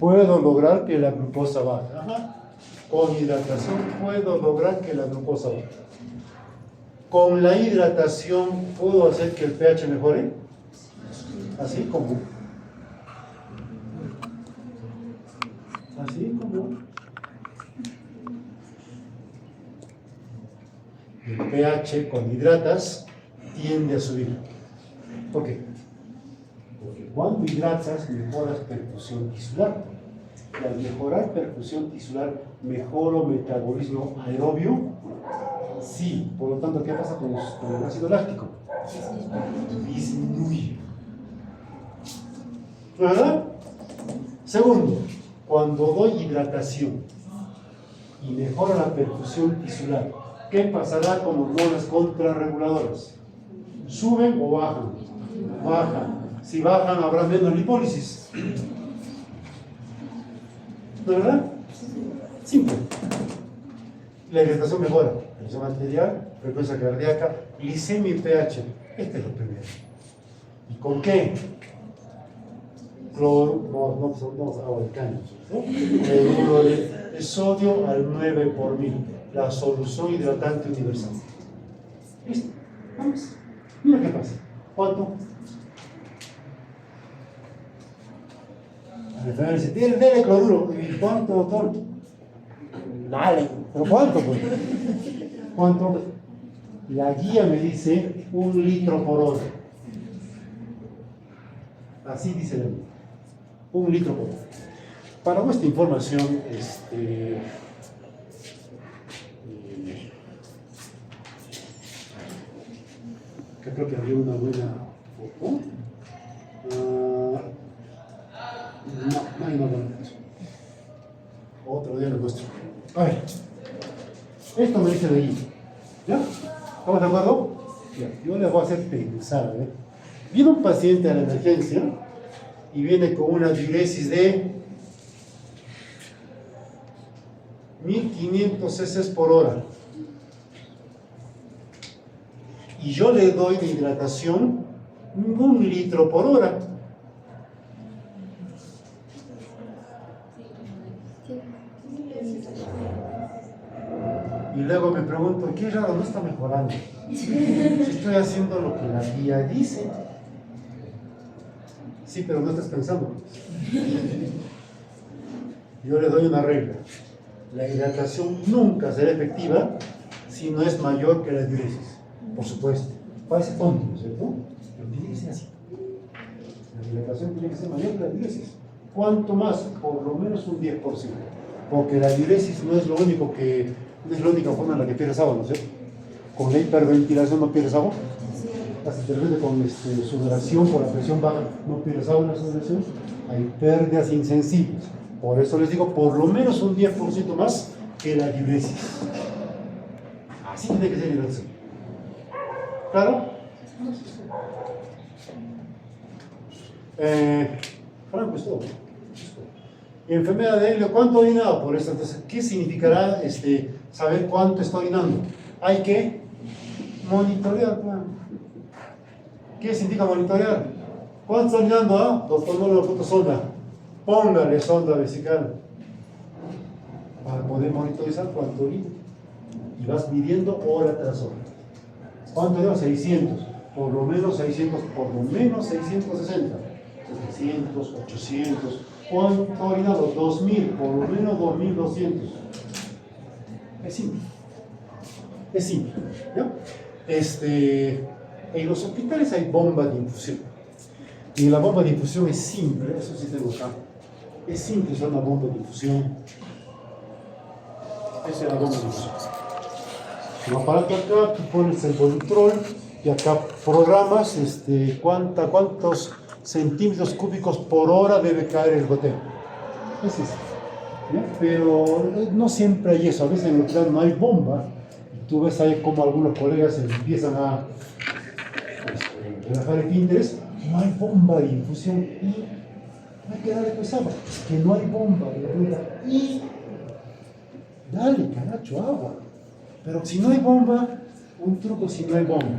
Puedo lograr que la glucosa baje. Ajá. Con hidratación puedo lograr que la glucosa baje. Con la hidratación puedo hacer que el pH mejore. Así como el pH con hidratas tiende a subir. ¿Por qué? Porque cuando hidratas mejoras perfusión tisular. Y al mejorar perfusión tisular, mejoro metabolismo aerobio. Sí, por lo tanto, ¿qué pasa con el ácido láctico? Disminuye. ¿Verdad? Segundo, cuando doy hidratación y mejora la perfusión tisular, ¿qué pasará con hormonas contrarreguladoras? ¿Suben o bajan? Bajan. Si bajan, habrá menos lipólisis. ¿Verdad? Simple. La hidratación mejora. Presión arterial, frecuencia cardíaca, glicemia y pH. Este es lo primero. ¿Y con qué? Cloro, no, agua de caña, ¿no? Cloruro de sodio al 9 por 1000. La solución hidratante universal. Listo. Vamos. Mira qué pasa. ¿Cuánto? A ver, dice, dele cloruro. ¿Y cuánto, doctor? Dale. ¿Pero cuánto, pues? ¿Cuánto? La guía me dice 1 litro por hora. Así dice la guía. 1 litro por hora. Para vuestra información, que creo que había una buena foto. No. Otro día lo muestro. A ver, esto me dice de ahí. ¿Ya? ¿Estamos de acuerdo? Ya, yo les voy a hacer pensar. Viene un paciente a la emergencia y viene con una diuresis de 1500 cc por hora. Y yo le doy de hidratación 1 litro por hora. Y luego me pregunto, qué raro, no está mejorando. Si estoy haciendo lo que la guía dice. Sí, pero no estás pensando. Yo le doy una regla. La hidratación nunca será efectiva si no es mayor que la diuresis. Por supuesto. Parece tonto, ¿no es cierto? Pero tiene que ser así. La hidratación tiene que ser mayor que la diuresis. ¿Cuánto más? Por lo menos un 10%. Porque la diuresis no es lo único que... No es la única forma en la que pierdes agua, ¿no es cierto? Con la hiperventilación no pierdes agua. Hasta de repente con sudoración, por la presión baja, no pierdes agua en la sudoración. Hay pérdidas insensibles. Por eso les digo, por lo menos un 10% más que la diuresis. Así tiene que ser la hidratación. ¿Claro? Franco, es todo. Enfermedad de Helio, ¿cuánto he orinado por esto? Entonces, ¿qué significará saber cuánto está orinando? Hay que monitorear. ¿Qué significa monitorear? ¿Cuánto está orinando? Doctor, no lo puto sonda. Póngale sonda vesical para poder monitorizar cuánto orina. Y vas midiendo hora tras hora. ¿Cuánto lleva? 600. Por lo menos 600, por lo menos 660. 700, 800. ¿Cuánto ha orinado? 2000, por lo menos 2200. Es simple. Es simple. ¿Ya? En los hospitales hay bombas de infusión. Y la bomba de infusión es simple, eso sí tengo acá. Es simple usar una bomba de infusión. Esa es la bomba de infusión. Un aparato acá, tú pones el volutrol y acá programas cuántos centímetros cúbicos por hora debe caer el goteo. Es eso. ¿Ya? Pero no siempre hay eso. A veces en el hospital no hay bomba. Y tú ves ahí como algunos colegas empiezan a relajar el interés. No hay bomba de infusión y no hay que darle pesado. Que no hay bomba de infusión. Y Dale, caracho, agua. Pero si no hay bomba, un truco si no hay bomba.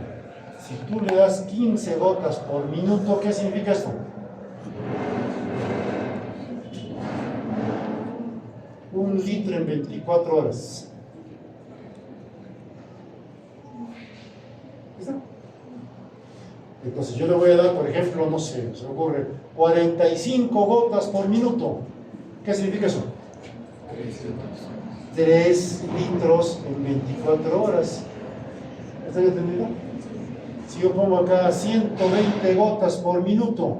Si tú le das 15 gotas por minuto, ¿qué significa esto? Un litro en 24 horas. ¿Listo? Entonces yo le voy a dar, por ejemplo, no sé, se me ocurre 45 gotas por minuto. ¿Qué significa eso? 3 litros en 24 horas. ¿Están entendiendo? Si yo pongo acá 120 gotas por minuto,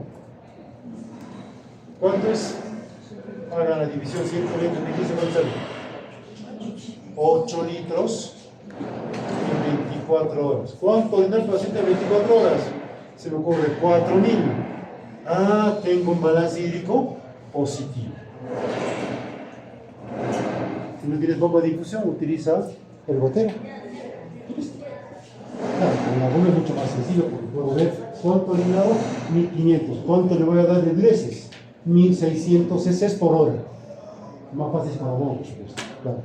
¿cuánto es? Hagan la división 120 entre 15, ¿cuánto sale? 8 litros en 24 horas. ¿Cuánto vendrá el paciente en 24 horas? Se me ocurre 4.000. Ah, tengo un balance hídrico positivo. Si no tienes bomba de infusión, utiliza el gotero. Claro, con la bomba es mucho más sencillo porque puedo ver cuánto le he dado, 1500. ¿Cuánto le voy a dar de diuresis? 1600 cc por hora. Más fácil con la bomba, por supuesto. Claro.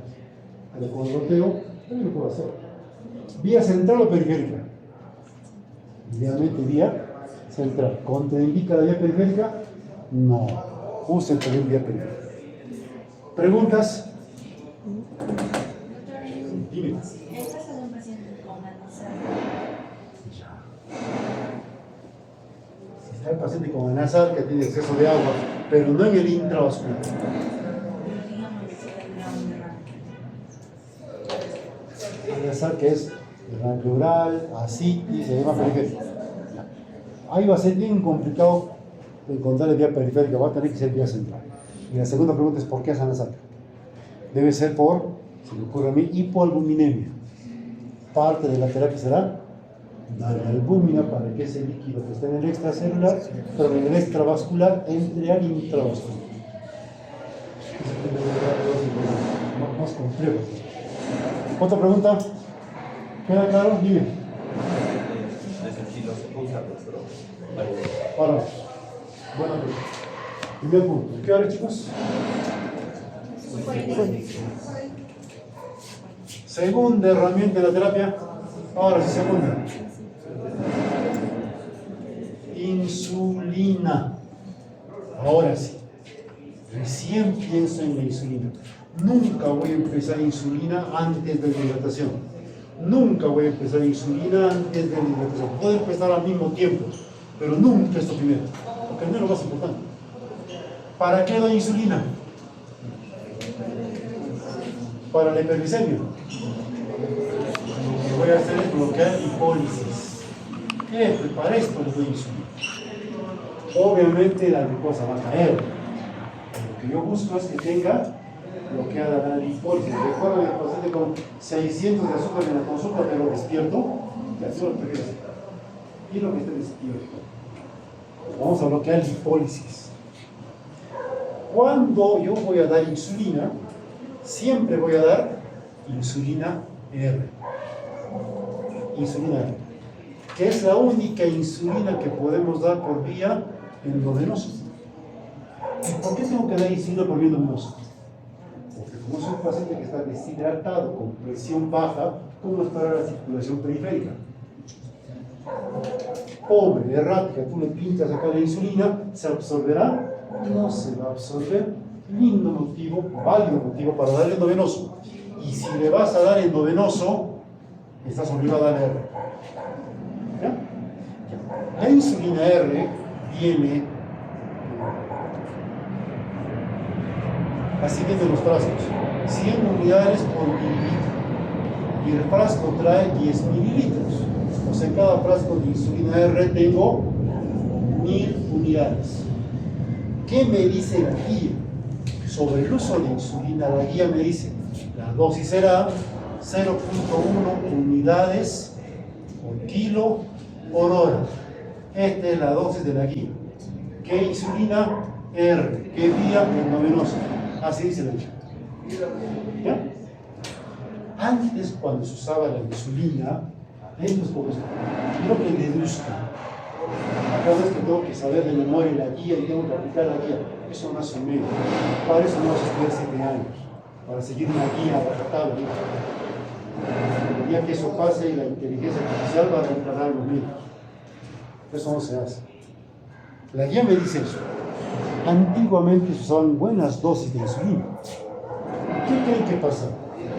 Pero con el goteo también lo puedo hacer. ¿Vía central o periférica? Idealmente vía central. ¿Contraindica la vía periférica? No. Usen también vía periférica. ¿Preguntas? Dime. ¿Estás en un paciente con anasal? Si está el paciente con anasal que tiene exceso de agua, pero no en el intravascular. Digamos que tendrá un derrame. Anasal que es derrame pleural, ascitis, se llama periférica. Ahí va a ser bien complicado encontrar la vía periférica, va a tener que ser vía central. Y la segunda pregunta es: ¿por qué es anasal? Debe ser por, se me ocurre a mí, hipoalbuminemia. Parte de la terapia será darle albúmina para que ese líquido que está en el extracelular, pero en el extravascular, entre al intravascular. Más complejo. ¿Otra pregunta? ¿Queda claro? Dime. Ahora, buena pregunta. Primer punto. ¿Qué hora, chicos? Segunda herramienta de la terapia. Ahora sí, segunda. Insulina. Ahora sí. Recién pienso en la insulina. Nunca voy a empezar insulina antes de la hidratación. Nunca voy a empezar insulina antes de la hidratación. Puedo empezar al mismo tiempo, pero nunca esto primero. Porque no es lo más importante. ¿Para qué doy insulina? Para la hiperglicemia. Lo que voy a hacer es bloquear hipólisis. Para esto le doy insulina. Obviamente la glucosa va a caer. Lo que yo busco es que tenga bloqueada la hipólisis. Recuerdo que el paciente con 600 de azúcar en la consulta, pero despierto, que así lo prefiero hacer. Y lo que esté despierto. Vamos a bloquear la hipólisis. Cuando yo voy a dar insulina, siempre voy a dar insulina R. Insulina R, que es la única insulina que podemos dar por vía endovenosa. ¿Y por qué tengo que dar insulina por vía endovenosa? Porque como es un paciente que está deshidratado, con presión baja, ¿cómo es para la circulación periférica? Pobre, errática, tú le pinchas acá la insulina, ¿se absorberá? No se va a absorber. Lindo motivo, válido motivo para darle endovenoso. Y si le vas a dar endovenoso, estás obligado a darle R. ¿Ya? La insulina R viene así vienen los frascos: 100 unidades por mililitro. Y el frasco trae 10 mililitros. O sea, en cada frasco de insulina R tengo 1000 unidades. ¿Qué me dice la guía sobre el uso de insulina? La guía me dice: la dosis será 0.1 unidades por kilo por hora. Esta es la dosis de la guía. ¿Qué insulina? R. ¿Qué vía? Endovenosa. Así dice la guía. ¿Ya? Antes, cuando se usaba la insulina, esto es como esto. Quiero que deduzcan. Acá es que tengo que saber de memoria la guía y tengo que aplicar la guía. Eso más o menos. Para eso no vas a estudiar 7 años. para seguir una guía a rajatabla, ¿no? El día que eso pase, la inteligencia artificial va a reemplazar los médicos. Eso no se hace. La guía me dice eso. Antiguamente se usaban buenas dosis de insulina. ¿Qué creen que pasa?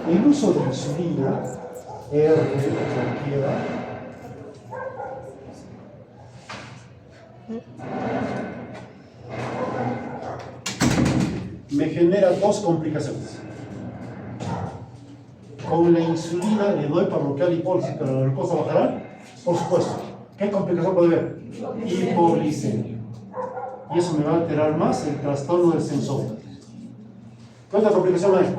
El uso de insulina, cualquiera, me genera dos complicaciones. Con la insulina le doy para bloquear la hipólisis, pero la glucosa bajará, por supuesto. ¿Qué complicación puede haber? Hipoglicemia. Y eso me va a alterar más el trastorno del sensor. ¿Qué otra complicación hay?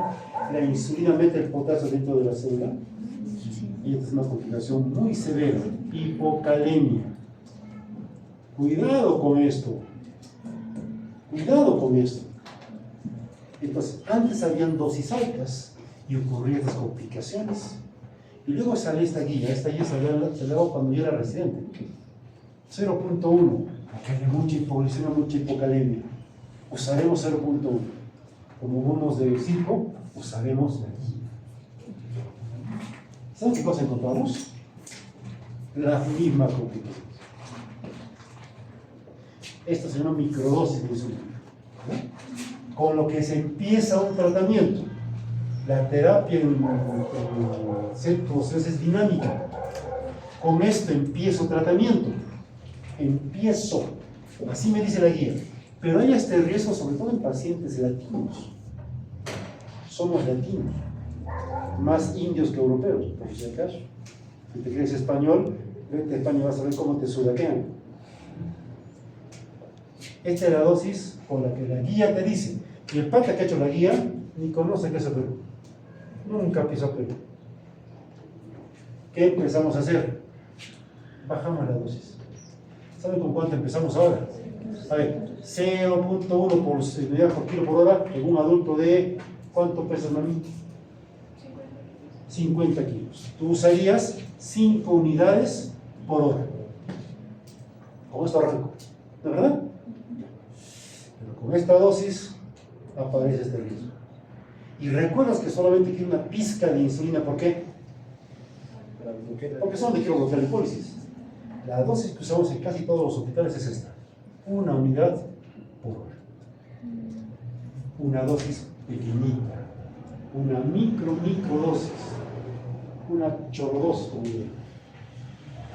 La insulina mete el potasio dentro de la célula y esta es una complicación muy severa, hipocalemia. Cuidado con esto. Cuidado con esto. Entonces, antes habían dosis altas y ocurrían estas complicaciones. Y luego sale esta guía se la hago cuando yo era residente. 0.1, porque hay mucha hipoglicemia, mucha hipocalemia. Usaremos 0.1. Como monos de circo, usaremos la guía. ¿Saben qué cosa encontramos? La misma complicación. Esto se llama microdosis de insulina, ¿no? Con lo que se empieza un tratamiento. La terapia en es dinámica. Con esto empiezo tratamiento. Empiezo. Así me dice la guía. Pero hay este riesgo, sobre todo en pacientes latinos. Somos latinos. Más indios que europeos, por si acaso. Si te crees español, vete a España y vas a ver cómo te sudaquean. Esta es la dosis con la que la guía te dice. Y el pata que ha hecho la guía ni conoce qué es el Perú. Nunca pisó Perú. ¿Qué empezamos a hacer? Bajamos la dosis. ¿Saben con cuánto empezamos ahora? A ver, 0.1 por unidad por kilo por hora en un adulto de ¿cuánto pesa, mami? 50 kilos. Tú usarías 5 unidades por hora. Con esto arranco. ¿De verdad? Pero con esta dosis aparece este riesgo. Y recuerdas que solamente quiero una pizca de insulina. ¿Por qué? Porque solamente quiero bloquear la hipólisis. La dosis que usamos en casi todos los hospitales es esta. Una unidad por hora. Una dosis pequeñita. Una microdosis. Una chorrodosis, como digo.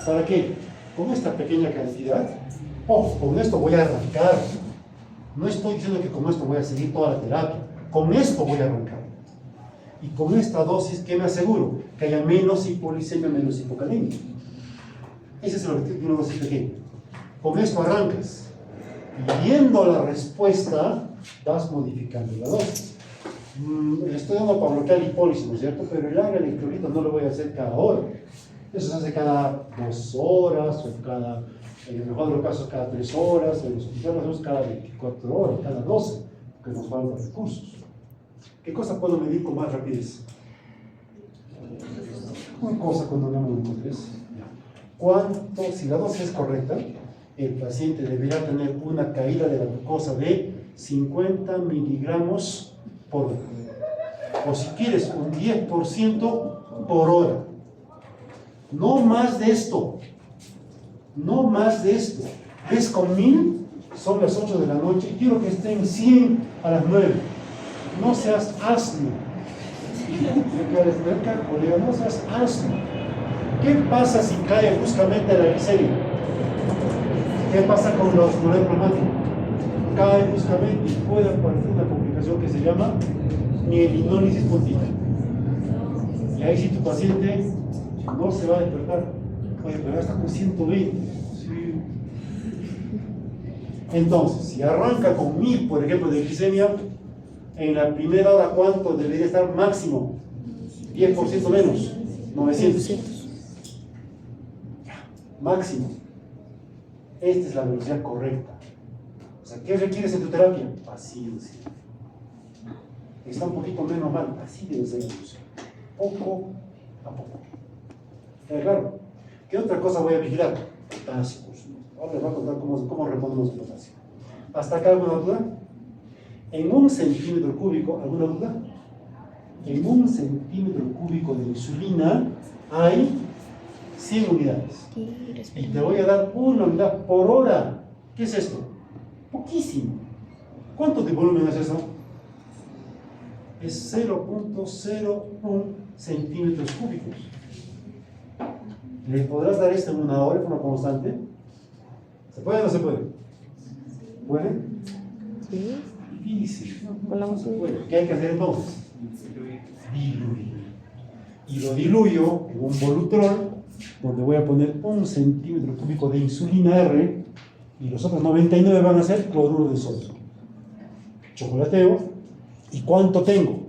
¿Para qué? Con esta pequeña cantidad, con esto voy a arrancar. No estoy diciendo que con esto voy a seguir toda la terapia. Con esto voy a arrancar. Y con esta dosis, ¿qué me aseguro? Que haya menos hipoglicemia, menos hipocalemia. Ese es el objetivo de una dosis pequeña. Con esto arrancas. Y viendo la respuesta, vas modificando la dosis. Le estoy dando para bloquear la hipólisis, ¿no es cierto? Pero el área electrolito no lo voy a hacer cada hora. Eso se hace cada 2 horas, o cada, en el mejor de los casos, cada 3 horas, en los hospitales hacemos cada 24 horas, cada 12, porque nos faltan recursos. ¿Qué cosa puedo medir con más rapidez? Una cosa cuando hablamos de interés. ¿Cuánto, si la dosis es correcta, el paciente deberá tener una caída de la glucosa de 50 miligramos por hora? O si quieres, un 10% por hora. No más de esto. No más de esto. ¿Ves con 1000? Son las 8 de la noche y quiero que estén 100 a las 9. No seas asno. No seas asno. ¿Qué pasa si cae bruscamente la glicemia? ¿Qué pasa con los neuroplasmáticos? Cae bruscamente y puede aparecer una complicación que se llama mielinólisis puntita. Y ahí si tu paciente no se va a despertar. Oye, pero está con 120. Sí. Entonces, si arranca con 1000, por ejemplo, de glicemia, en la primera hora, ¿cuánto debería estar máximo? 10% menos, 900. Máximo. Esta es la velocidad correcta. O sea, ¿qué requieres en tu terapia? Paciencia. Está un poquito menos mal, así debe ser. Poco a poco. Claro. ¿Qué otra cosa voy a vigilar? Potasio. Ahora les voy a contar cómo respondemos el potasio. ¿Hasta acá alguna duda? En 1 centímetro cúbico, ¿alguna duda? en 1 centímetro cúbico de insulina hay 100 unidades. Y te voy a dar 1 unidad por hora. ¿Qué es esto? Poquísimo. ¿Cuánto de volumen es eso? Es 0.01 centímetros cúbicos. ¿Le podrás dar esto en 1 hora de forma constante? ¿Se puede o no se puede? ¿Puede? Sí. Difícil. Con la No se botella. puede. ¿Qué hay que hacer entonces? Diluir. Y lo diluyo en un volutrol donde voy a poner 1 centímetro cúbico de insulina R y los otros 99 van a ser cloruro de sodio. Chocolateo. ¿Y cuánto tengo?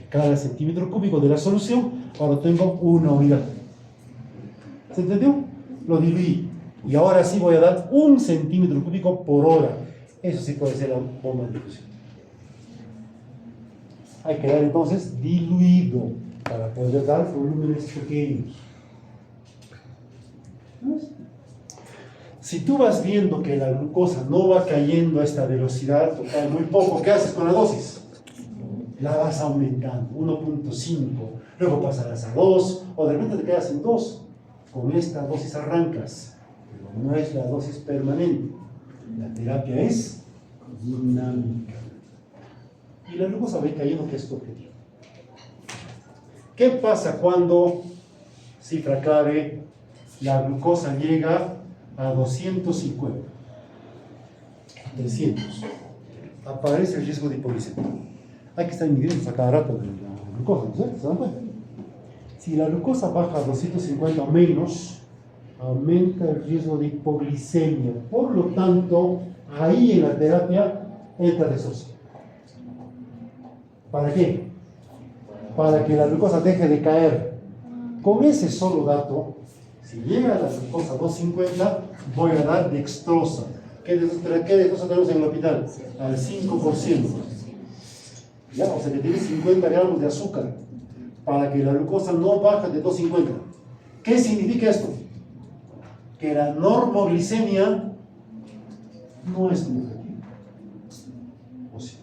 Cada centímetro cúbico de la solución, ahora tengo 1 unidad. ¿Se entendió? Lo diluí. Y ahora sí voy a dar 1 centímetro cúbico por hora. Eso sí puede ser la bomba de difusión. Hay que dar entonces diluido para poder dar volúmenes pequeños. ¿Ves? Si tú vas viendo que la glucosa no va cayendo a esta velocidad, o cae muy poco, ¿qué haces con la dosis? La vas aumentando, 1.5, luego pasarás a 2, o de repente te quedas en 2. Con esta dosis arrancas, pero no es la dosis permanente. La terapia es dinámica. Y la glucosa va cayendo, que es tu objetivo. ¿Qué pasa cuando, cifra clave, la glucosa llega a 250, 300? Aparece el riesgo de hipoglicemia. Hay que estar midiendo a cada rato de la glucosa, ¿no sé? ¿Se dan cuenta? Si la glucosa baja a 250 o menos, aumenta el riesgo de hipoglicemia. Por lo tanto, ahí en la terapia entra dextrosa. ¿Para qué? Para que la glucosa deje de caer. Con ese solo dato, si llega a la glucosa 250, voy a dar dextrosa. ¿Qué dextrosa tenemos en el hospital? Al 5%. ¿Ya? O sea que tiene 50 gramos de azúcar para que la glucosa no baje de 250. ¿Qué significa esto? Que la normoglicemia no es mi objetivo. ¿O sí?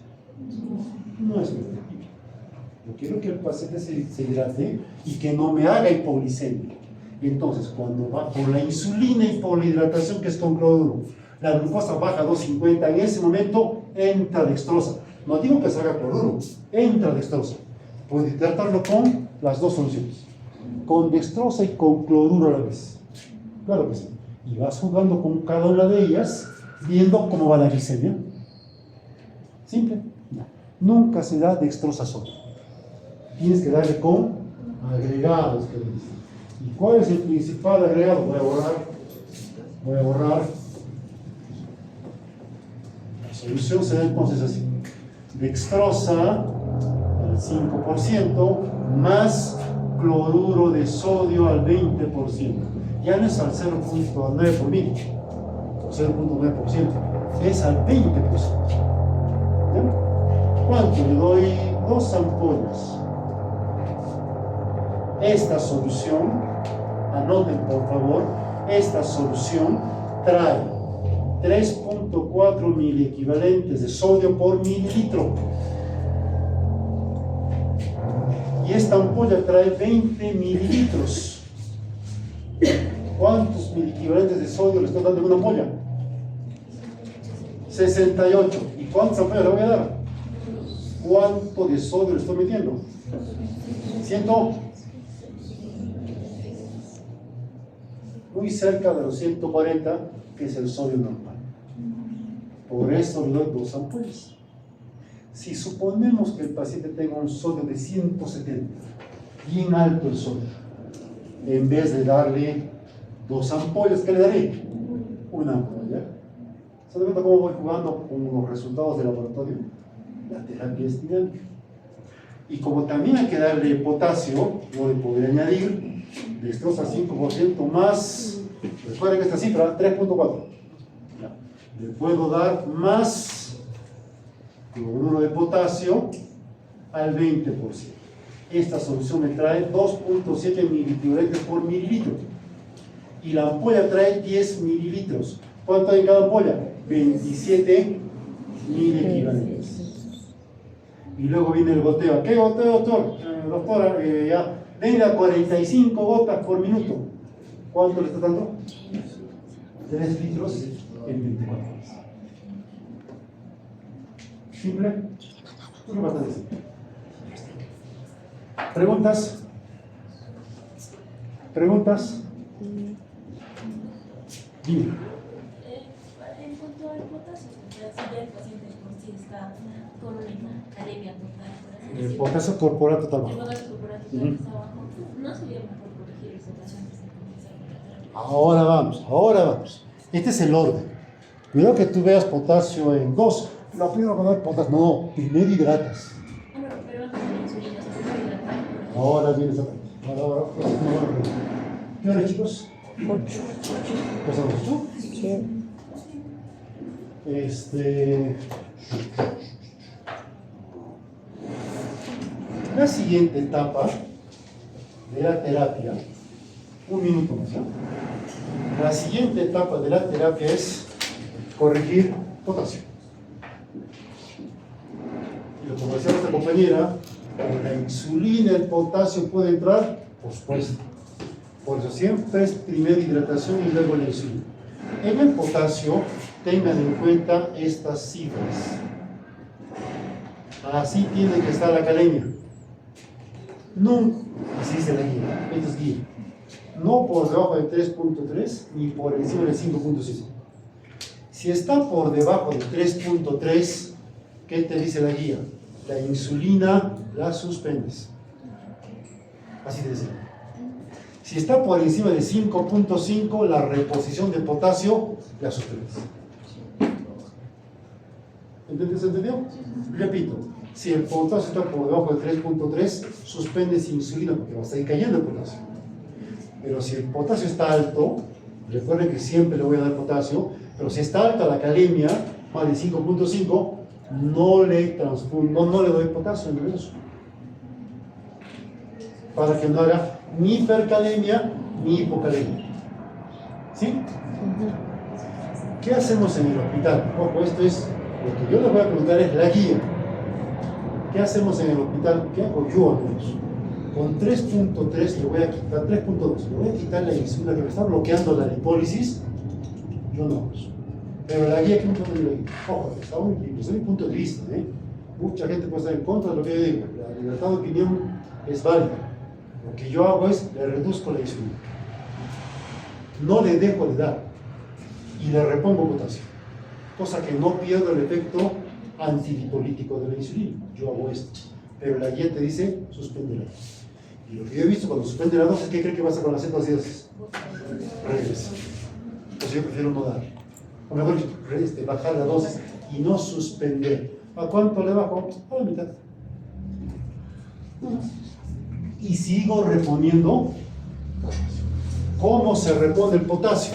No es mi objetivo. Yo quiero que el paciente se hidrate y que no me haga hipoglicemia. Entonces, cuando va por la insulina y por la hidratación, que es con cloruro, la glucosa baja a 250, en ese momento entra dextrosa. No digo que se haga cloruro, entra dextrosa. Puedes tratarlo con las dos soluciones, con dextrosa y con cloruro a la vez. Claro que sí. Y vas jugando con cada una de ellas, viendo cómo va la glicemia. Simple. No. Nunca se da dextrosa sola. Tienes que darle con agregados. ¿Y cuál es el principal agregado? Voy a borrar. La solución será entonces así: dextrosa al 5% más cloruro de sodio al 20%. Ya no es al 0.9 por mil o 0.9%, es al 20%. ¿Ya? ¿Cuánto? Le doy 2 ampollas. Esta solución, anoten por favor, esta solución trae 3.4 miliequivalentes de sodio por mililitro. Y esta ampolla trae 20 mililitros. ¿Cuántos miliequivalentes de sodio le estoy dando en una ampolla? 68. ¿Y cuántas ampollas le voy a dar? ¿Cuánto de sodio le estoy metiendo? 100. Muy cerca de los 140, que es el sodio normal. Por eso le doy 2 ampollas. Si suponemos que el paciente tenga un sodio de 170, bien alto el sodio, en vez de darle 2 ampollas, ¿qué le daré? Una ampolla. ¿Se dan cuenta cómo voy jugando con los resultados del laboratorio? La terapia es dinámica. Y como también hay que darle potasio, yo le podría añadir dextrosa 5% más, recuerden esta cifra, 3.4. Le puedo dar más cloruro de potasio al 20%. Esta solución me trae 2.7 miliequivalentes por mililitro. Y la ampolla trae 10 mililitros. ¿Cuánto hay en cada ampolla? 27 miliequivalentes. Y luego viene el goteo. ¿Qué goteo, doctor? Doctora, ya, denle a 45 gotas por minuto. ¿Cuánto le está dando? 3 litros en 24 horas. ¿Simple? Es bastante simple. ¿Preguntas? ¿Preguntas? Dime. En cuanto al potasio, si ya el paciente por sí está con una anemia total, por así El decirlo, potasio corporal total el bajo. potasio corporal total está bajo, ¿no sería mejor corregir el potasio antes de comenzar con la terapia? Ahora vamos, ahora vamos. Este es el orden. Cuidado que tú veas potasio en 2. La primera va a dar potasio. No, primero hidratas. Ah, bueno, pero antes de la insulina, se puede hidratar. Ahora viene esa parte. Ahora. ¿Qué hora, chicos? 8. ¿Pasamos 8? Sí. La siguiente etapa de la terapia, un minuto más, ¿ya? La siguiente etapa de la terapia es corregir potasio. Y lo como decía nuestra compañera, con la insulina el potasio puede entrar, por supuesto. Por eso siempre es primero hidratación y luego la insulina. En el potasio, tengan en cuenta estas cifras. Así tiene que estar la calemia. Nunca, así dice la guía, esto es guía. No por debajo de 3.3 ni por encima de 5.6. Si está por debajo de 3.3, ¿qué te dice la guía? La insulina la suspendes. Así te dice. Si está por encima de 5.5, la reposición de potasio la suspendes. ¿Se entendió? Repito, si el potasio está por debajo de 3.3, suspendes insulina porque va a seguir cayendo el potasio. Pero si el potasio está alto, recuerden que siempre le voy a dar potasio, pero si está alta la calemia, más de 5.5, no le doy potasio en eso. Para que no haga ni hipercalemia ni hipocalemia. ¿Sí? ¿Qué hacemos en el hospital? Ojo, esto es lo que yo les voy a preguntar, es la guía. ¿Qué hacemos en el hospital? ¿Qué hago yo al menos? Con 3.3 le voy a quitar, 3.2, le voy a quitar la insulina que me está bloqueando la lipólisis. Yo no hago eso. Pero la guía, ¿qué me pone la guía? Ojo, desde mi punto de vista, mucha gente puede estar en contra de lo que yo digo. La libertad de opinión es válida. Lo que yo hago es, le reduzco la insulina. No le dejo de dar. Y le repongo potasio. Cosa que no pierdo el efecto antilipolítico de la insulina. Yo hago esto. Pero la guía te dice, suspende la dosis. Y lo que yo he visto cuando suspende la dosis, ¿qué creen que pasa con las cetoacidosis? Regresa. Entonces yo prefiero no dar. O mejor dicho, bajar la dosis y no suspender. ¿A cuánto le bajo? A la mitad. Y sigo reponiendo potasio. ¿Cómo se repone el potasio?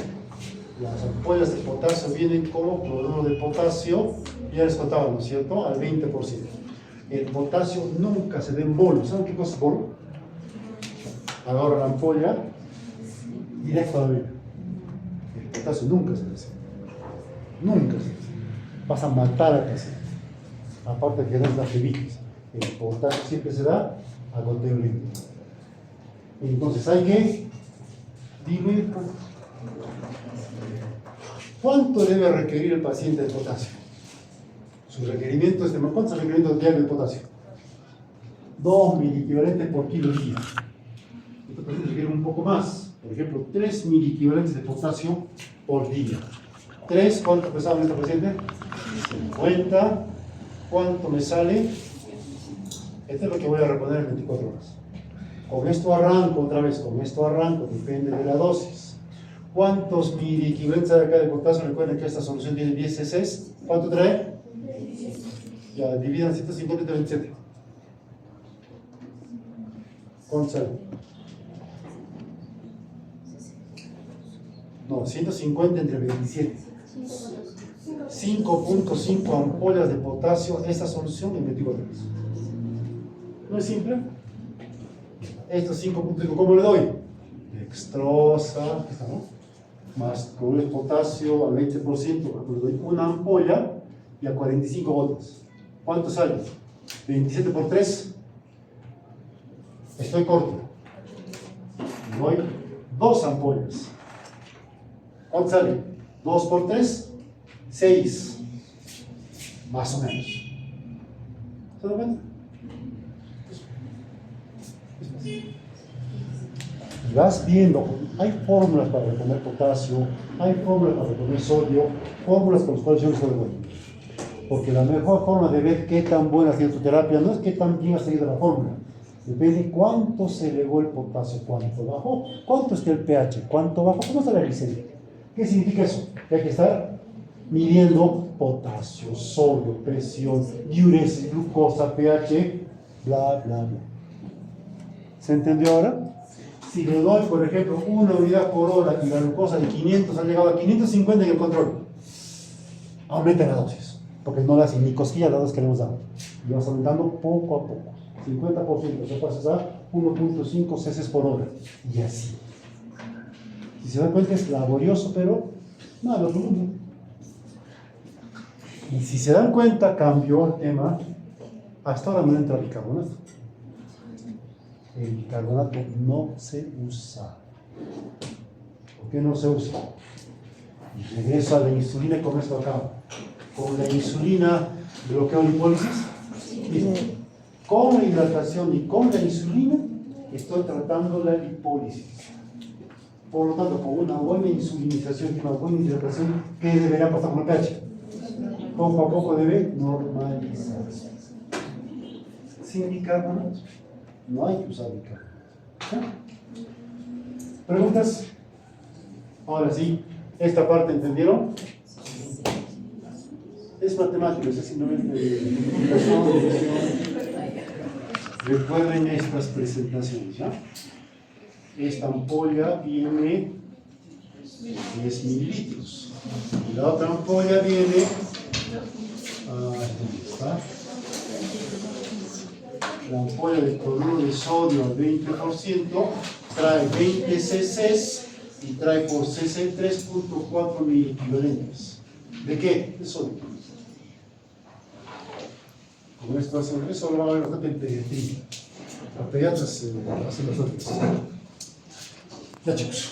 Las ampollas de potasio vienen como cloruro de potasio, ya les contaba, ¿no es cierto?, al 20%. El potasio nunca se da en bolo. ¿Saben qué cosa es bolo? Agarro la ampolla directo a la vena. El potasio nunca se hace. Nunca se hace. Vas a matar al paciente. Aparte de que das la cebitis. El potasio siempre se da a goteo limpio. Entonces hay que diluir. ¿Cuánto debe requerir el paciente de potasio? Su requerimiento es de ¿cuántos requerimientos diarios de potasio? 2 miliequivalentes por kilo día. Este paciente requiere un poco más. Por ejemplo, 3 miliequivalentes de potasio por día. 3, ¿cuánto pesaba este paciente? 50. ¿Cuánto me sale? Esto es lo que voy a reponer en 24 horas. Con esto arranco otra vez, con esto arranco, depende de la dosis. ¿Cuántos miliequivalentes hay acá de potasio? Recuerden que esta solución tiene 10 cc. ¿Cuánto trae? Ya, dividan 150 entre 27. ¿Cuánto sale? No, 150 entre 27. 5.5 ampollas de potasio, esta solución en 24 horas. ¿No es simple? Estos 5.5, ¿cómo le doy? Dextrosa, ¿no? Más cloruro de potasio al 20%, le doy una ampolla y a 45 gotas. ¿Cuánto sale? 27 por 3. Estoy corto. Voy 2 ampollas. ¿Cuánto sale? 2 por 3, 6. Más o menos. ¿Se dan cuenta? Y vas viendo, hay fórmulas para reponer potasio, hay fórmulas para reponer sodio, fórmulas con las cuales yo no estoy de acuerdo. Porque la mejor forma de ver qué tan buena ha sido tu terapia no es qué tan bien has seguido la fórmula. Depende cuánto se elevó el potasio, cuánto bajó, cuánto está el pH, cuánto bajó, cómo está la glicemia. ¿Qué significa eso? Que hay que estar midiendo potasio, sodio, presión, diuresis, glucosa, pH, bla, bla, bla. ¿Se entendió ahora? Si le doy, por ejemplo, 1 unidad por hora y la glucosa de 500 ha llegado a 550 en el control, aumenta la dosis, porque no le hacen ni cosquilla a la dosis que le hemos dado. Y vas aumentando poco a poco. 50%, o sea, pasas a 1.5 cc por hora. Y así. Si se dan cuenta, es laborioso, pero nada, lo otro mundo. Y si se dan cuenta, cambió el tema. Hasta ahora no entra bicarbonato. El bicarbonato no se usa. ¿Por qué no se usa? Y regreso a la insulina y con esto acabo. Con la insulina bloqueo lipólisis. Listo. Con la hidratación y con la insulina estoy tratando la lipólisis. Por lo tanto, con una buena insulinización y una buena hidratación, ¿qué debería pasar con el pH? Poco a poco debe normalizarse. Sin bicarbonato, no hay que usar bicarbonato. ¿Preguntas? Ahora sí, esta parte ¿entendieron? Es matemático, es simplemente multiplicación, división. Recuerden estas presentaciones, ¿ya? Esta ampolla viene 10 mililitros. Y la otra ampolla viene, ¿dónde está? La ampolla de cloruro de sodio al 20% trae 20 cc y trae por cc 3.4 miliequivalentes. ¿De qué? De sodio. Con esto hacen, eso lo van a ver bastante en pediatría. Los pediatras hacen bastante. Ya chicos.